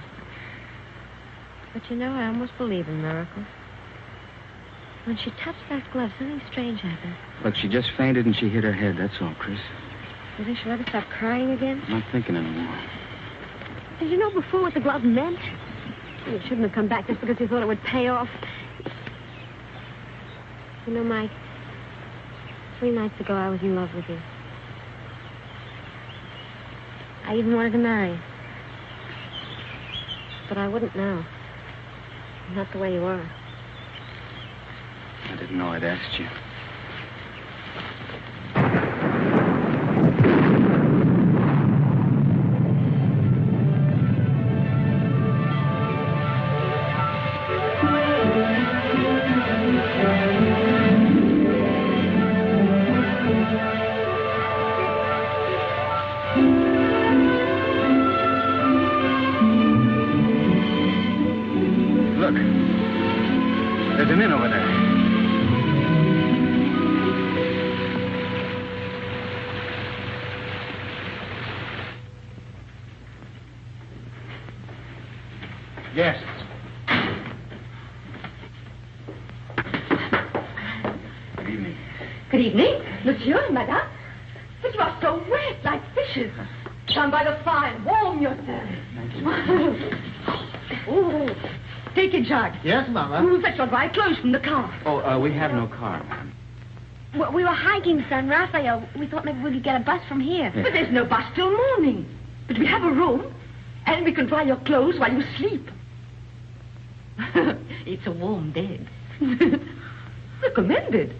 Speaker 8: But you know, I almost believe in miracles. When she touched that glove, something strange happened.
Speaker 2: Look, she just fainted and she hit her head. That's all, Chris.
Speaker 8: You think she'll ever stop crying again?
Speaker 2: I'm not thinking anymore.
Speaker 8: Did you know before what the glove meant? You shouldn't have come back just because you thought it would pay off. You know, Mike, 3 nights ago I was in love with you. I even wanted to marry you. But I wouldn't now. Not the way you are.
Speaker 2: I didn't know I'd asked you. Look, there's an inn over there.
Speaker 11: Yes.
Speaker 2: Good evening.
Speaker 14: Good evening, monsieur and madame. But you are so wet, like fishes. Stand by the fire, warm yourself.
Speaker 2: Thank you.
Speaker 14: Oh, take a jug.
Speaker 11: Yes, Mama.
Speaker 14: We'll fetch your dry clothes from the car.
Speaker 2: Oh, we have no car, ma'am.
Speaker 8: Well, we were hiking San Rafael. We thought maybe we could get a bus from here.
Speaker 2: Yeah.
Speaker 14: But there's no bus till morning. But we have a room, and we can dry your clothes while you sleep. It's a warm bed. Recommended.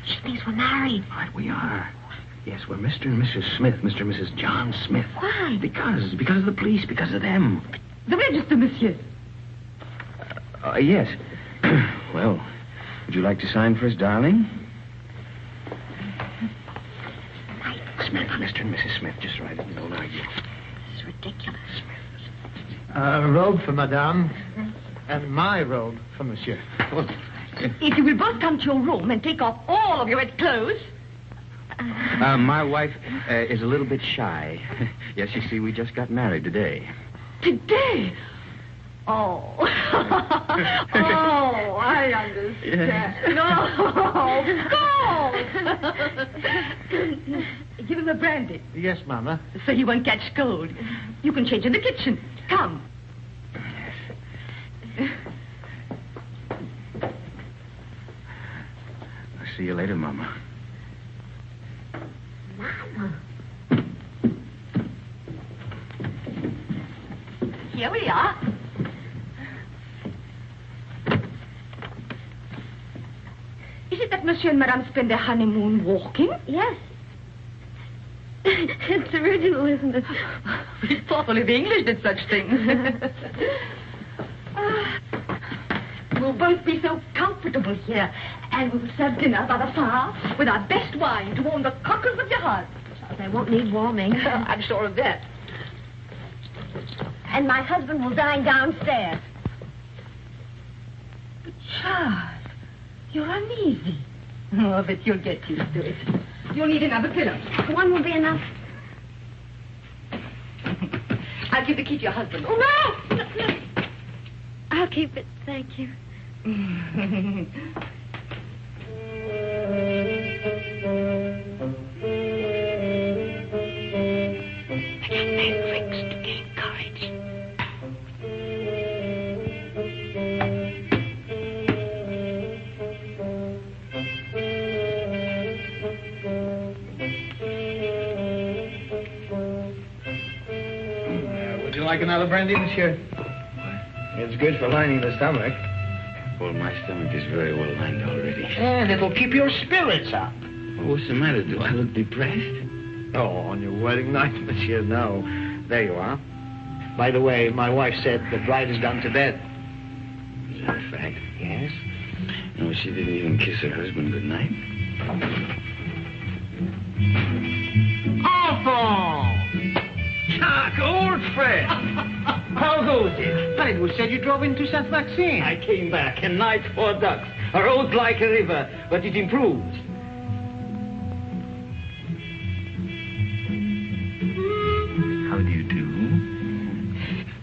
Speaker 8: She thinks we're married.
Speaker 3: Right, we are. Yes, we're Mr. and Mrs. Smith, Mr. and Mrs. John Smith.
Speaker 8: Why?
Speaker 3: Because of the police, because of them.
Speaker 14: The register, monsieur.
Speaker 2: Yes. Well, would you like to sign for us, darling?
Speaker 3: Smith, Mr. and Mrs. Smith, just write it. Don't argue.
Speaker 8: It's ridiculous.
Speaker 11: A robe for Madame, and my robe for Monsieur.
Speaker 14: If you will both come to your room and take off all of your wet clothes.
Speaker 2: My wife is a little bit shy. Yes, you see, we just got married today.
Speaker 14: Today? Oh. Oh, I understand. No, of course. Give him a brandy.
Speaker 11: Yes, Mama.
Speaker 14: So he won't catch cold. You can change in the kitchen. Come.
Speaker 2: I'll see you later, Mama.
Speaker 14: Mama. Here we are. Is it that Monsieur and Madame spend their honeymoon walking?
Speaker 8: Yes. It's original, isn't it?
Speaker 14: We thought only the English did such things. We'll both be so comfortable here. And we'll serve dinner by the fire with our best wine to warm the cockles of your heart.
Speaker 8: They won't need warming.
Speaker 14: I'm sure of that.
Speaker 8: And my husband will dine downstairs.
Speaker 14: But Charles, you're uneasy. Oh, but you'll get used to it. You'll need another pillow.
Speaker 8: One will be enough.
Speaker 14: I'll give the key to your husband.
Speaker 8: Oh, no! I'll keep it, thank you.
Speaker 15: Would you like another brandy, monsieur? It's good for lining the stomach.
Speaker 2: Well, my stomach is very well lined already.
Speaker 15: And it'll keep your spirits up.
Speaker 2: Well, what's the matter? Do I look depressed?
Speaker 15: Oh, on your wedding night, monsieur, no. There you are. By the way, my wife said the bride has gone to bed.
Speaker 2: Is that a fact?
Speaker 15: Yes.
Speaker 2: No, she didn't even kiss her husband goodnight.
Speaker 15: Enfant! Chuck, old friend! How goes it? But it was said you drove into Saint Maxime.
Speaker 5: I came back, and night for ducks. A road like a river, but it improves.
Speaker 2: How do you do?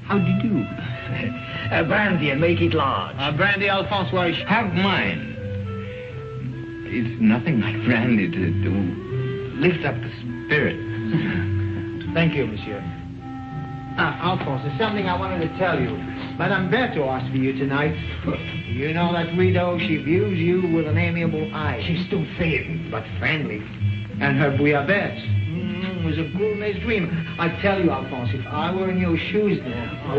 Speaker 15: How do you do? Brandy, and make it large. Brandy, Alphonse, why?
Speaker 2: Have mine. It's nothing like brandy to lift up the spirit.
Speaker 15: Thank you, monsieur. Alphonse, there's something I wanted to tell you. Madame Berthaud asked for you tonight. You know that widow, she views you with an amiable eye. She's still thin, but friendly. And her bouillabaisse was a gourmet's dream. I tell you, Alphonse, if I were in your shoes now...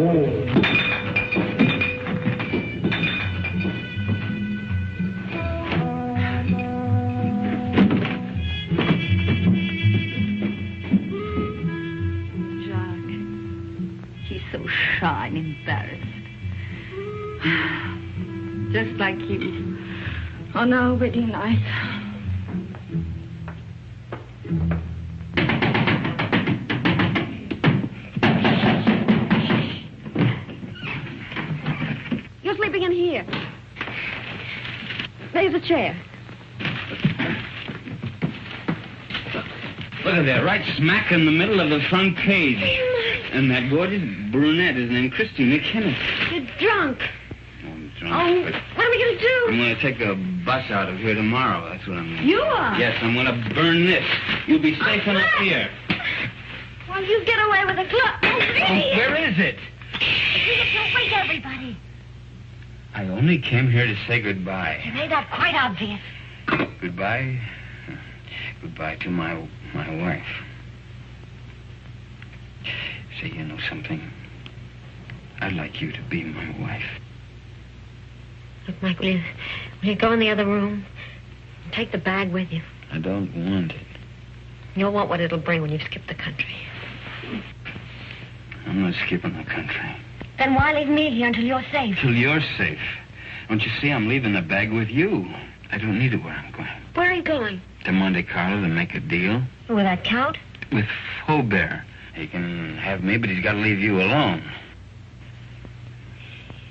Speaker 4: So shy and embarrassed. Just like you on our wedding night.
Speaker 8: You're sleeping in here. There's a chair.
Speaker 2: Look at that, right smack in the middle of the front page. And that gorgeous brunette is named Christina Kenneth.
Speaker 8: You're drunk.
Speaker 2: I'm drunk.
Speaker 8: Oh,
Speaker 2: but
Speaker 8: what are we going to do?
Speaker 2: I'm going to take a bus out of here tomorrow. That's what I'm going to do.
Speaker 8: You are?
Speaker 2: Yes, I'm going to burn this. You'll be safe enough here.
Speaker 8: Well, you get away with a glove. Oh,
Speaker 2: where is it?
Speaker 8: You don't wake everybody.
Speaker 2: I only came here to say goodbye.
Speaker 8: You made that quite obvious.
Speaker 2: Goodbye? Goodbye to my wife. Say, you know something? I'd like you to be my wife.
Speaker 8: Look, Mike, will you go in the other room? Take the bag with you.
Speaker 2: I don't want it.
Speaker 8: You'll want what it'll bring when you've skipped the country.
Speaker 2: I'm not skipping the country.
Speaker 8: Then why leave me here until you're safe?
Speaker 2: Till you're safe. Don't you see I'm leaving the bag with you? I don't need it where I'm going.
Speaker 8: Where are you going?
Speaker 2: To Monte Carlo to make a deal.
Speaker 8: With that count?
Speaker 2: With Faubert. He can have me, but he's got to leave you alone.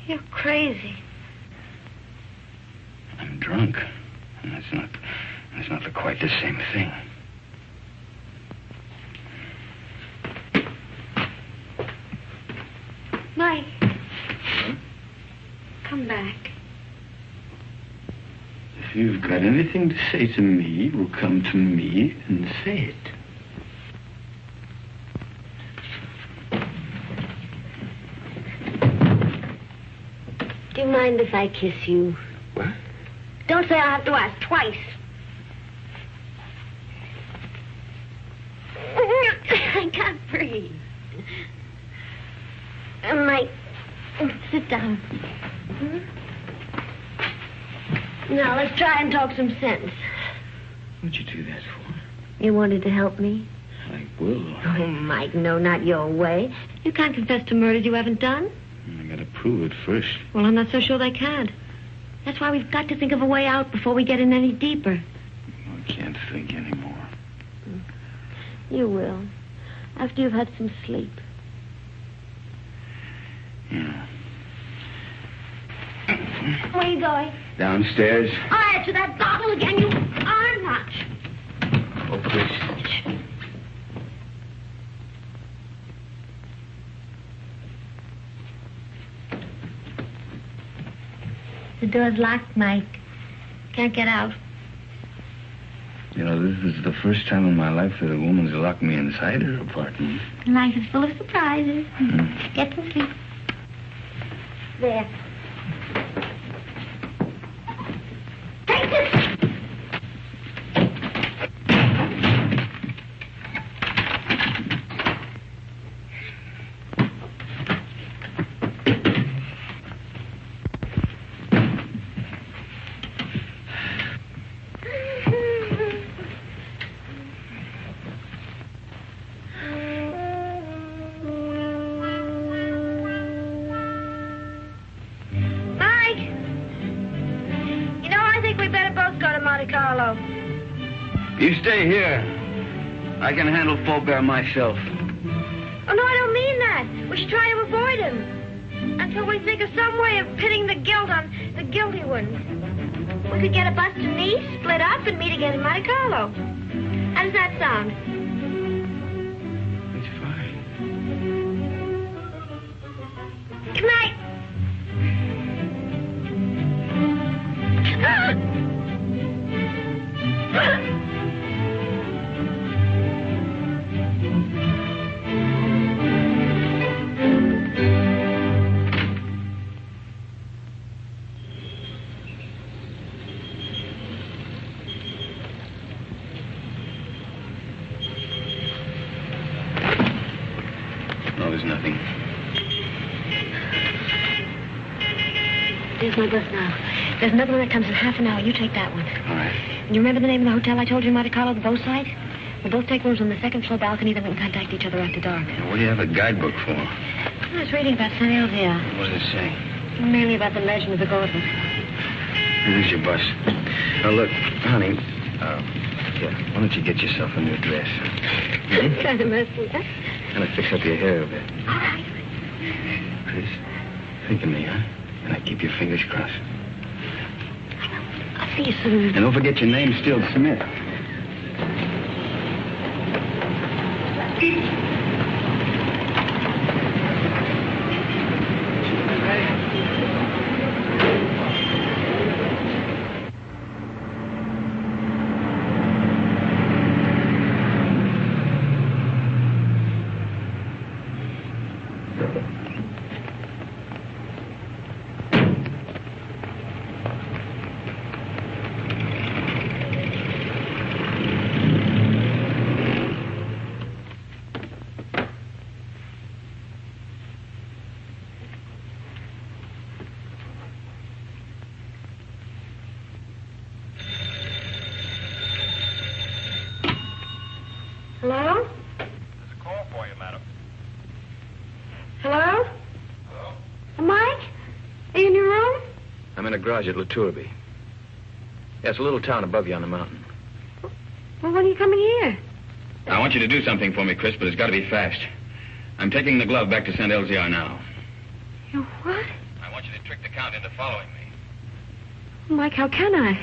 Speaker 8: You're crazy.
Speaker 2: I'm drunk. And that's not quite the same thing.
Speaker 8: Mike. Come back.
Speaker 2: If you've got anything to say to me, you'll come to me and say it.
Speaker 8: Do you mind if I kiss you?
Speaker 2: What?
Speaker 8: Don't say I'll have to ask twice. breathe. Mike, sit down. Now, let's try and talk some sense.
Speaker 2: What'd you do that for?
Speaker 8: You wanted to help me?
Speaker 2: I will.
Speaker 8: Oh, Mike, no, not your way. You can't confess to murders you haven't done.
Speaker 2: I gotta prove it first.
Speaker 8: Well, I'm not so sure they can't. That's why we've got to think of a way out before we get in any deeper.
Speaker 2: I can't think anymore.
Speaker 8: You will. After you've had some sleep.
Speaker 2: Yeah.
Speaker 8: Where are you going?
Speaker 2: Downstairs.
Speaker 8: I'll answer that bottle again. You are not.
Speaker 2: Oh, Chris.
Speaker 8: The door's locked, Mike. Can't get out.
Speaker 2: You know, this is the first time in my life that a woman's locked me inside her apartment.
Speaker 8: Life is full of surprises. Get to sleep. There. Take this!
Speaker 2: You stay here. I can handle Faubert myself.
Speaker 8: Oh, no, I don't mean that. We should try to avoid him. Until we think of some way of pitting the guilt on the guilty ones. We could get a bus to Nice, split up, and meet again in Monte Carlo. How does that sound?
Speaker 2: It's fine.
Speaker 8: Good night.
Speaker 2: No, there's nothing.
Speaker 8: There's my bus now. There's another one that comes in half an hour. You take that one.
Speaker 2: All right.
Speaker 8: And you remember the name of the hotel I told you in Monte Carlo, the boat side? We'll both take rooms on the second floor balcony, then we can contact each other after dark.
Speaker 2: Now, what do you have a guidebook for?
Speaker 8: I was reading about St. Elzea.
Speaker 2: What does it say?
Speaker 8: Mainly about the legend of the gauntlet.
Speaker 2: Here's your bus. Now, look, honey, yeah, why don't you get yourself a new dress?
Speaker 8: It's kind of messy, huh?
Speaker 2: Kind of fix up your hair a bit.
Speaker 8: All right.
Speaker 2: Chris, think of me, huh? And I keep your fingers crossed.
Speaker 8: I'll see you soon.
Speaker 2: And don't forget your name's still Smith.
Speaker 8: Hello?
Speaker 9: There's a call for you, madam.
Speaker 8: Hello?
Speaker 9: Hello?
Speaker 8: Mike? Are you in your room?
Speaker 2: I'm in a garage at La Tourby. Yeah, it's a little town above you on the mountain.
Speaker 8: Well, when are you coming here?
Speaker 2: I want you to do something for me, Chris, but it's got to be fast. I'm taking the glove back to St. Elzea now.
Speaker 8: You what?
Speaker 2: I want you to trick the Count into following me.
Speaker 8: Mike, how can I?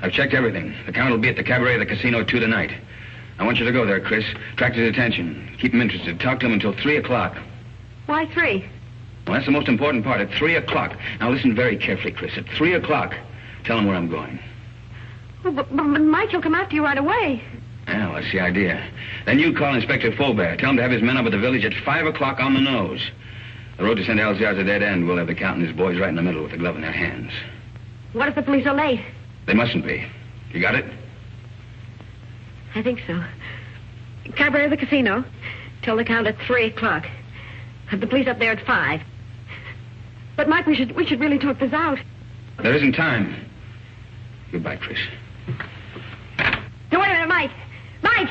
Speaker 2: I've checked everything. The Count will be at the cabaret of the casino 2 tonight. I want you to go there, Chris. Attract his attention. Keep him interested. Talk to him until 3 o'clock.
Speaker 8: Why 3?
Speaker 2: Well, that's the most important part. At 3 o'clock. Now, listen very carefully, Chris. At 3 o'clock, tell him where I'm going.
Speaker 8: Well, but Mike will come after you right away.
Speaker 2: Well, that's the idea. Then you call Inspector Faubert. Tell him to have his men up at the village at 5 o'clock on the nose. The road to St. Elzea is a dead end. We'll have the Count and his boys right in the middle with the glove in their hands.
Speaker 8: What if the police are late?
Speaker 2: They mustn't be. You got it?
Speaker 8: I think so. Cabaret of the casino. Tell the count at 3 o'clock. Have the police up there at 5. But, Mike, we should really talk this out.
Speaker 3: There isn't time. Goodbye, Trish.
Speaker 8: No, wait a minute, Mike. Mike!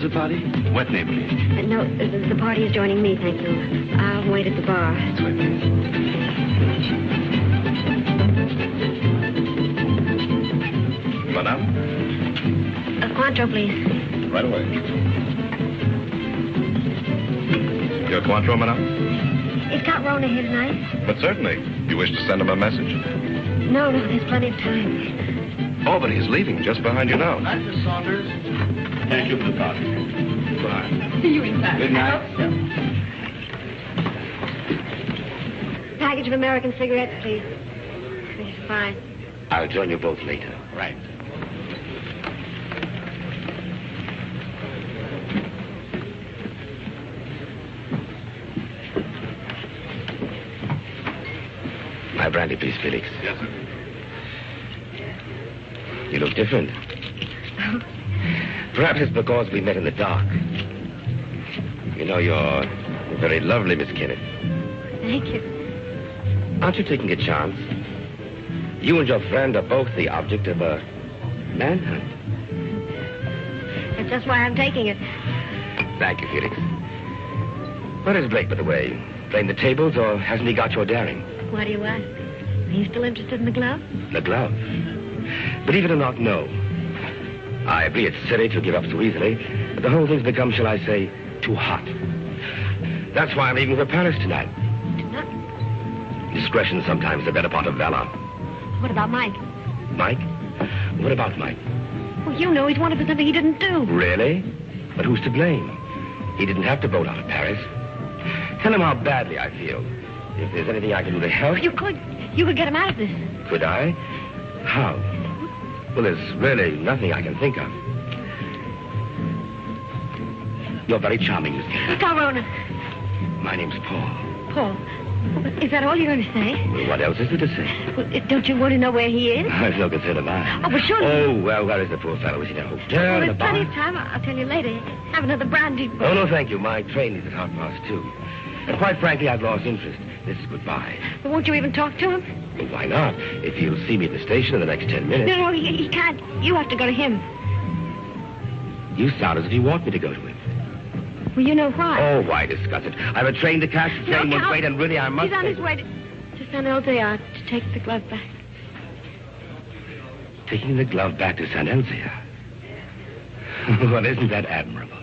Speaker 7: The party?
Speaker 3: What name, please?
Speaker 8: No, the party is joining me, thank you. I'll wait at the bar.
Speaker 3: That's right, please. Madame?
Speaker 8: A Cointreau, please.
Speaker 3: Right away. Your Cointreau, madame?
Speaker 8: Is Count Rona here tonight?
Speaker 3: But certainly. You wish to send him a message?
Speaker 8: No, there's plenty of time.
Speaker 3: Oh, but he's leaving just behind you now.
Speaker 15: Mr. Saunders.
Speaker 3: Thank you for the party. Goodbye.
Speaker 14: See you inside.
Speaker 3: Good night.
Speaker 8: Package of American cigarettes, please. This is fine.
Speaker 3: I'll join you both later. Right. My brandy, please, Felix.
Speaker 12: Yes, sir.
Speaker 3: You look different. Perhaps it's because we met in the dark. You know, you're very lovely, Miss Kenneth.
Speaker 8: Thank you.
Speaker 3: Aren't you taking a chance? You and your friend are both the object of a manhunt.
Speaker 8: That's just why I'm taking it.
Speaker 3: Thank you, Felix. Where is Blake, by the way? Playing the tables, or hasn't he got your daring?
Speaker 8: Why do you ask? Are you still interested in the glove?
Speaker 3: The glove? Believe it or not, no. I agree it's silly to give up so easily, but the whole thing's become, shall I say, too hot. That's why I'm leaving for Paris tonight. Discretion sometimes the better part of valor.
Speaker 8: What about Mike?
Speaker 3: Mike? What about Mike?
Speaker 8: Well, you know he's wanted for something he didn't do.
Speaker 3: Really? But who's to blame? He didn't have to boat out of Paris. Tell him how badly I feel. If there's anything I can do to help...
Speaker 8: You could get him out of this.
Speaker 3: Could I? How? Well, there's really nothing I can think of. You're very charming, Miss Kennedy.
Speaker 8: Rona.
Speaker 3: My name's Paul.
Speaker 8: Paul. Is that all you're going to say?
Speaker 3: Well, what else is there to say?
Speaker 8: Well, don't you want to know where he is?
Speaker 3: There's no concern of mine.
Speaker 8: Oh, but surely...
Speaker 3: Oh, well, where is the poor fellow? Is he in a hotel,
Speaker 8: Well,
Speaker 3: in a
Speaker 8: there's
Speaker 3: bar?
Speaker 8: plenty of time. I'll tell you later. Have another brandy.
Speaker 3: Oh, no, thank you. My train is at 2:30. And quite frankly, I've lost interest. This is goodbye.
Speaker 8: But won't you even talk to him?
Speaker 3: Well, why not? If he'll see me at the station in the next 10 minutes.
Speaker 8: No, he can't. You have to go to him.
Speaker 3: You sound as if you want me to go to him.
Speaker 8: Well, you know why.
Speaker 3: Oh, why discuss it? I have a train to catch. The train won't wait, and really I must...
Speaker 8: He's on his way to San Elzea to take the glove back.
Speaker 3: Taking the glove back to San Elzea? Well, isn't that admirable?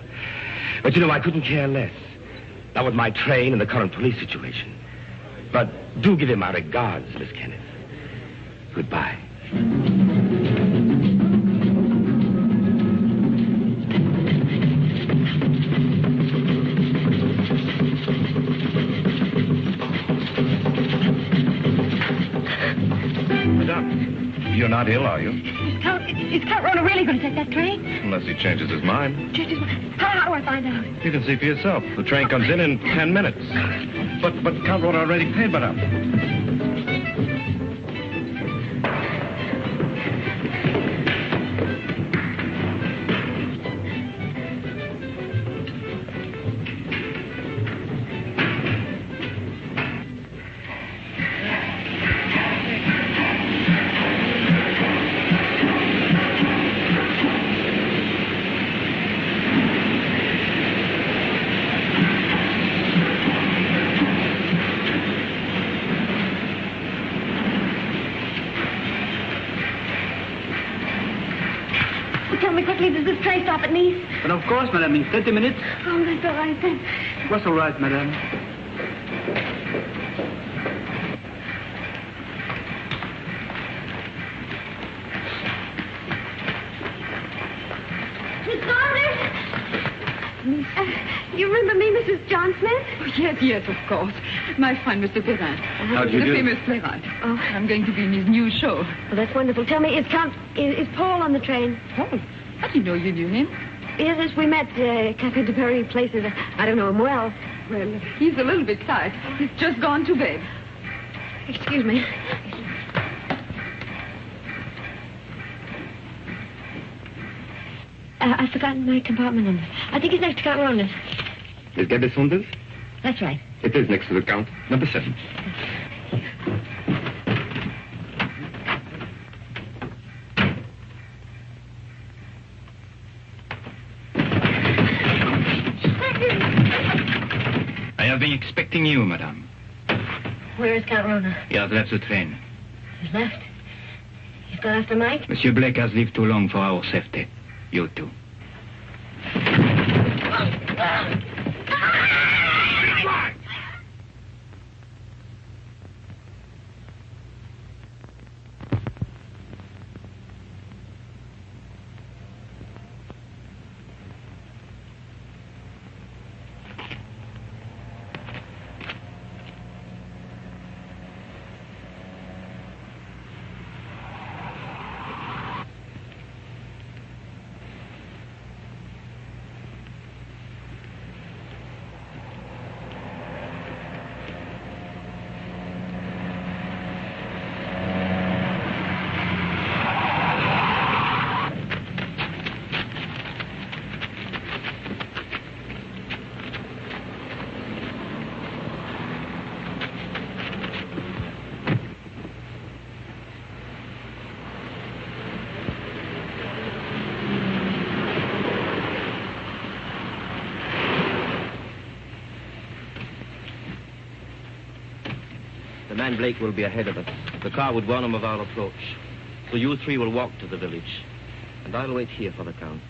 Speaker 3: But, you know, I couldn't care less. Not with my train and the current police situation. But do give him my regards, Miss Kenneth. Goodbye.
Speaker 16: Madame, you're not ill, are you?
Speaker 4: Is Count Rona really going to take that train?
Speaker 16: Unless he changes his mind.
Speaker 4: How do I find out?
Speaker 16: You can see for yourself. The train comes in 10 minutes. But Count Rona already paid, madame.
Speaker 4: Tell me quickly, does this train stop at Nice?
Speaker 17: But of course, madame, in 30 minutes.
Speaker 4: Oh, that's all right then.
Speaker 17: What's all right, madame?
Speaker 4: Miss Saunders!
Speaker 14: me.
Speaker 8: You remember me, Mrs. John Smith?
Speaker 14: Oh, yes, of course. My friend, Mr. Perrin.
Speaker 8: How do you
Speaker 14: the
Speaker 8: do?
Speaker 14: famous playwright.
Speaker 8: Oh.
Speaker 14: I'm going to be in his new show.
Speaker 8: Well, that's wonderful. Tell me, is Paul on the train?
Speaker 14: Paul? I didn't know you knew him.
Speaker 8: Yes, we met Cafe de Paris places. I don't know him well.
Speaker 14: Well, he's a little bit tired. He's just gone to bed.
Speaker 8: Excuse me. I've forgotten my compartment number. I think it's next to Count Ronald.
Speaker 3: Miss Gabby Saunders?
Speaker 8: That's right.
Speaker 3: It is next to the Count. Number 7.
Speaker 18: I have been expecting you, madame.
Speaker 8: Where is Count Ronald?
Speaker 18: He has left the train.
Speaker 8: He's left. He's gone after Mike?
Speaker 18: Monsieur Blake has lived too long for our safety. You too.
Speaker 9: Man Blake will be ahead of us. The car would warn him of our approach. So you three will walk to the village. And I'll wait here for the Count.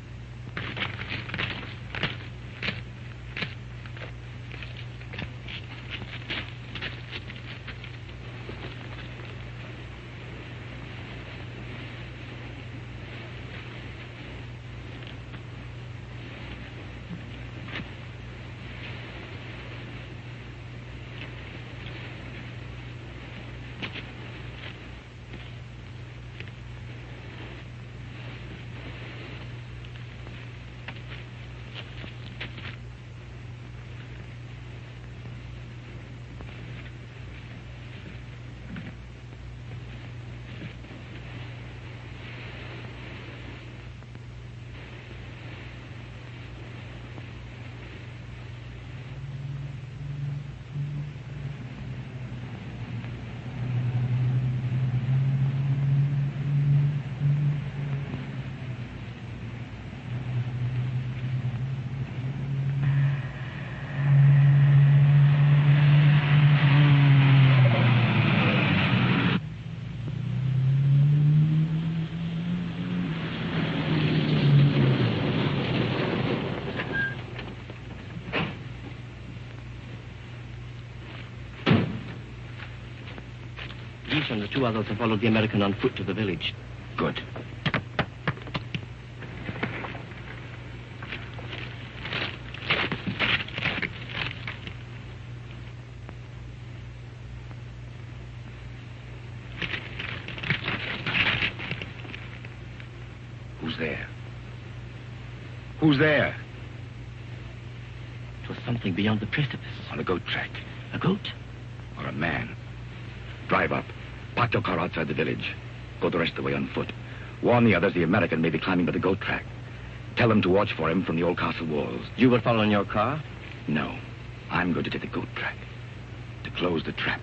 Speaker 9: And the 2 others have followed the American on foot to the village.
Speaker 3: Good. Who's there? Who's there?
Speaker 9: It was something beyond the precipice.
Speaker 3: On a goat track.
Speaker 9: A goat?
Speaker 3: Or a man. Drive up. Park your car outside the village. Go the rest of the way on foot. Warn the others the American may be climbing by the goat track. Tell them to watch for him from the old castle walls.
Speaker 9: You will follow in your car?
Speaker 3: No. I'm going to take the goat track. To close the trap.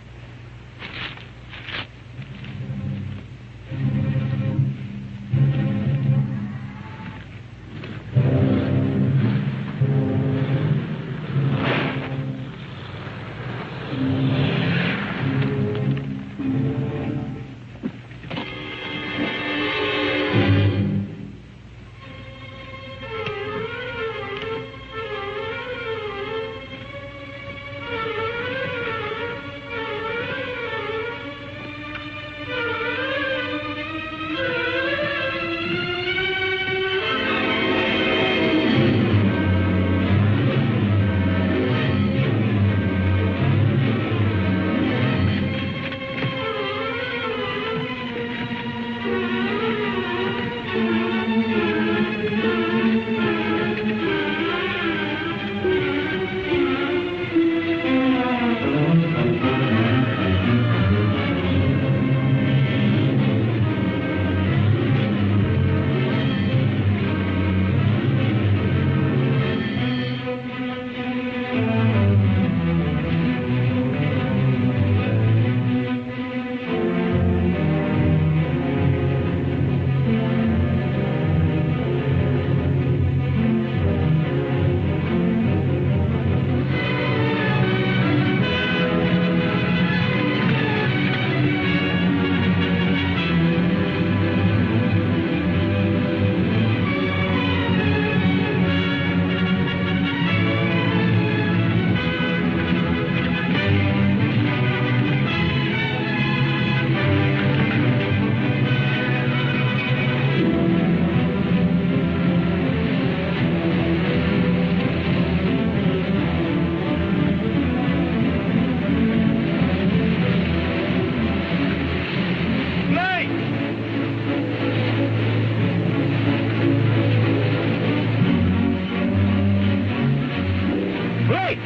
Speaker 3: Wait!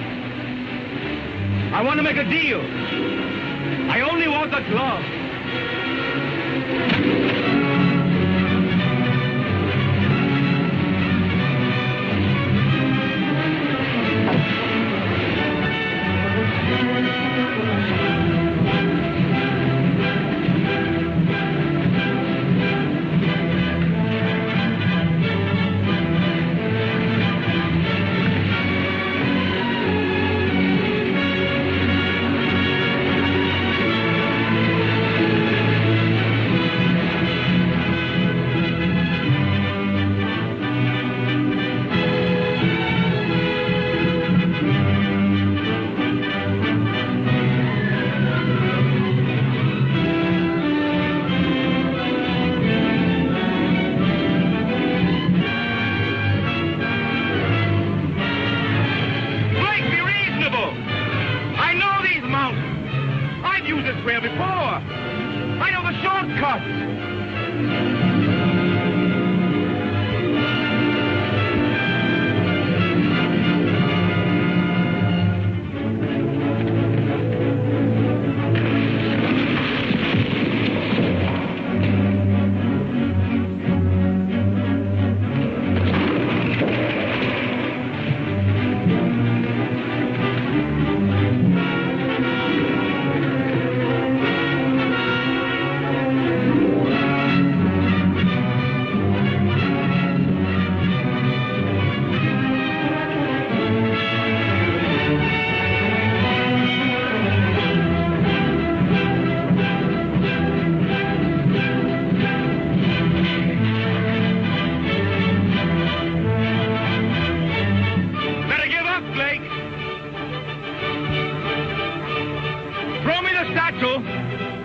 Speaker 3: I want to make a deal. I only want the glove.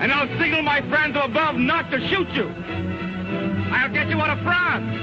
Speaker 3: And I'll signal my friends above not to shoot you. I'll get you out of France.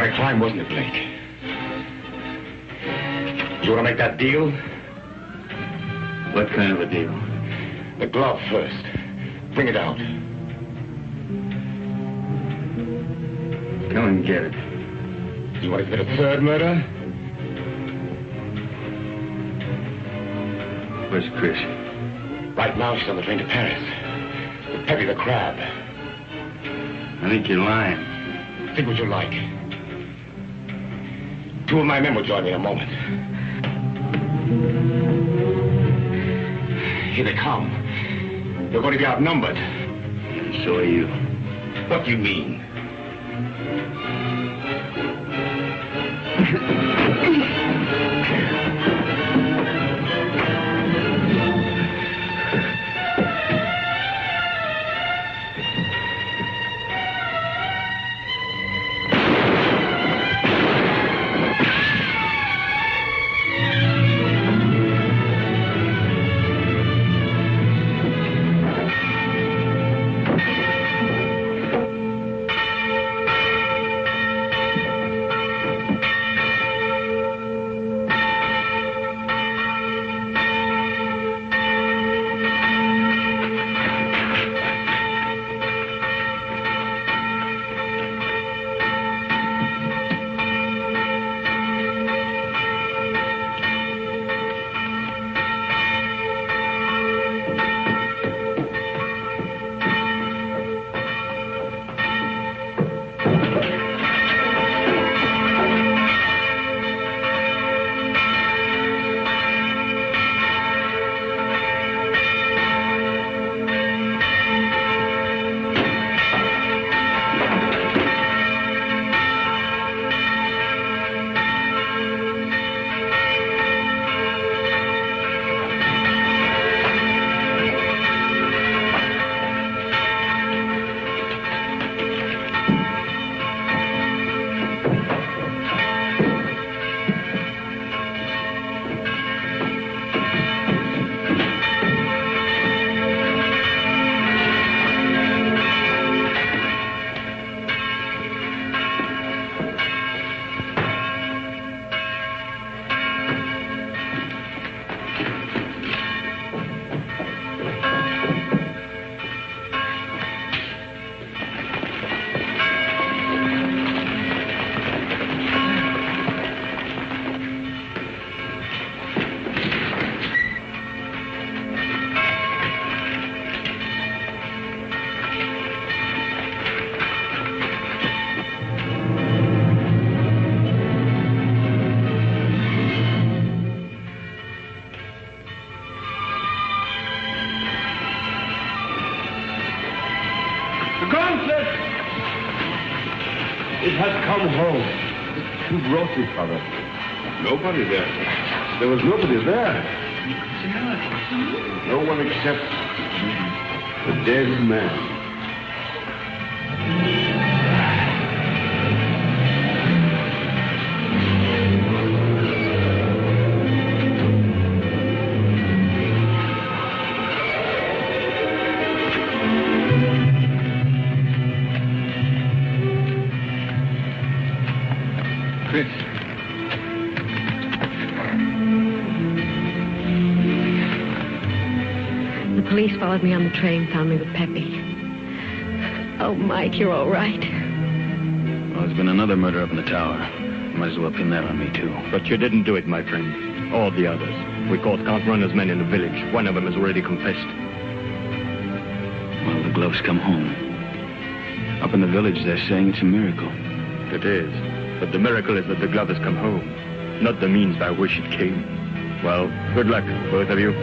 Speaker 3: Quite a climb, wasn't it, Blake? You want to make that deal?
Speaker 2: What kind of a deal?
Speaker 3: The glove first. Bring it out.
Speaker 2: Come and get it.
Speaker 3: You want to commit a third murder?
Speaker 2: Where's Chris?
Speaker 3: Right now, she's on the train to Paris. With Peppy the Crab.
Speaker 2: I think you're lying.
Speaker 3: Think what you like. 2 of my men will join me in a moment. Here they come. You're going to be outnumbered.
Speaker 2: So are you.
Speaker 3: What do you mean?
Speaker 11: Gauntlet! It has come home. Who brought it, Father?
Speaker 12: Nobody there.
Speaker 11: There was nobody there. No one except the dead man.
Speaker 2: Chris.
Speaker 8: The police followed me on the train, found me with Peppy. Oh, Mike, you're all right.
Speaker 2: Well, there's been another murder up in the tower. Might as well pin that on me, too.
Speaker 9: But you didn't do it, my friend. Or the others. We caught Count Runner's men in the village. One of them has already confessed.
Speaker 2: Well, the gloves come home. Up in the village, they're saying it's a miracle.
Speaker 9: It is. But the miracle is that the glove has come home, not the means by which it came. Well, good luck, both of you.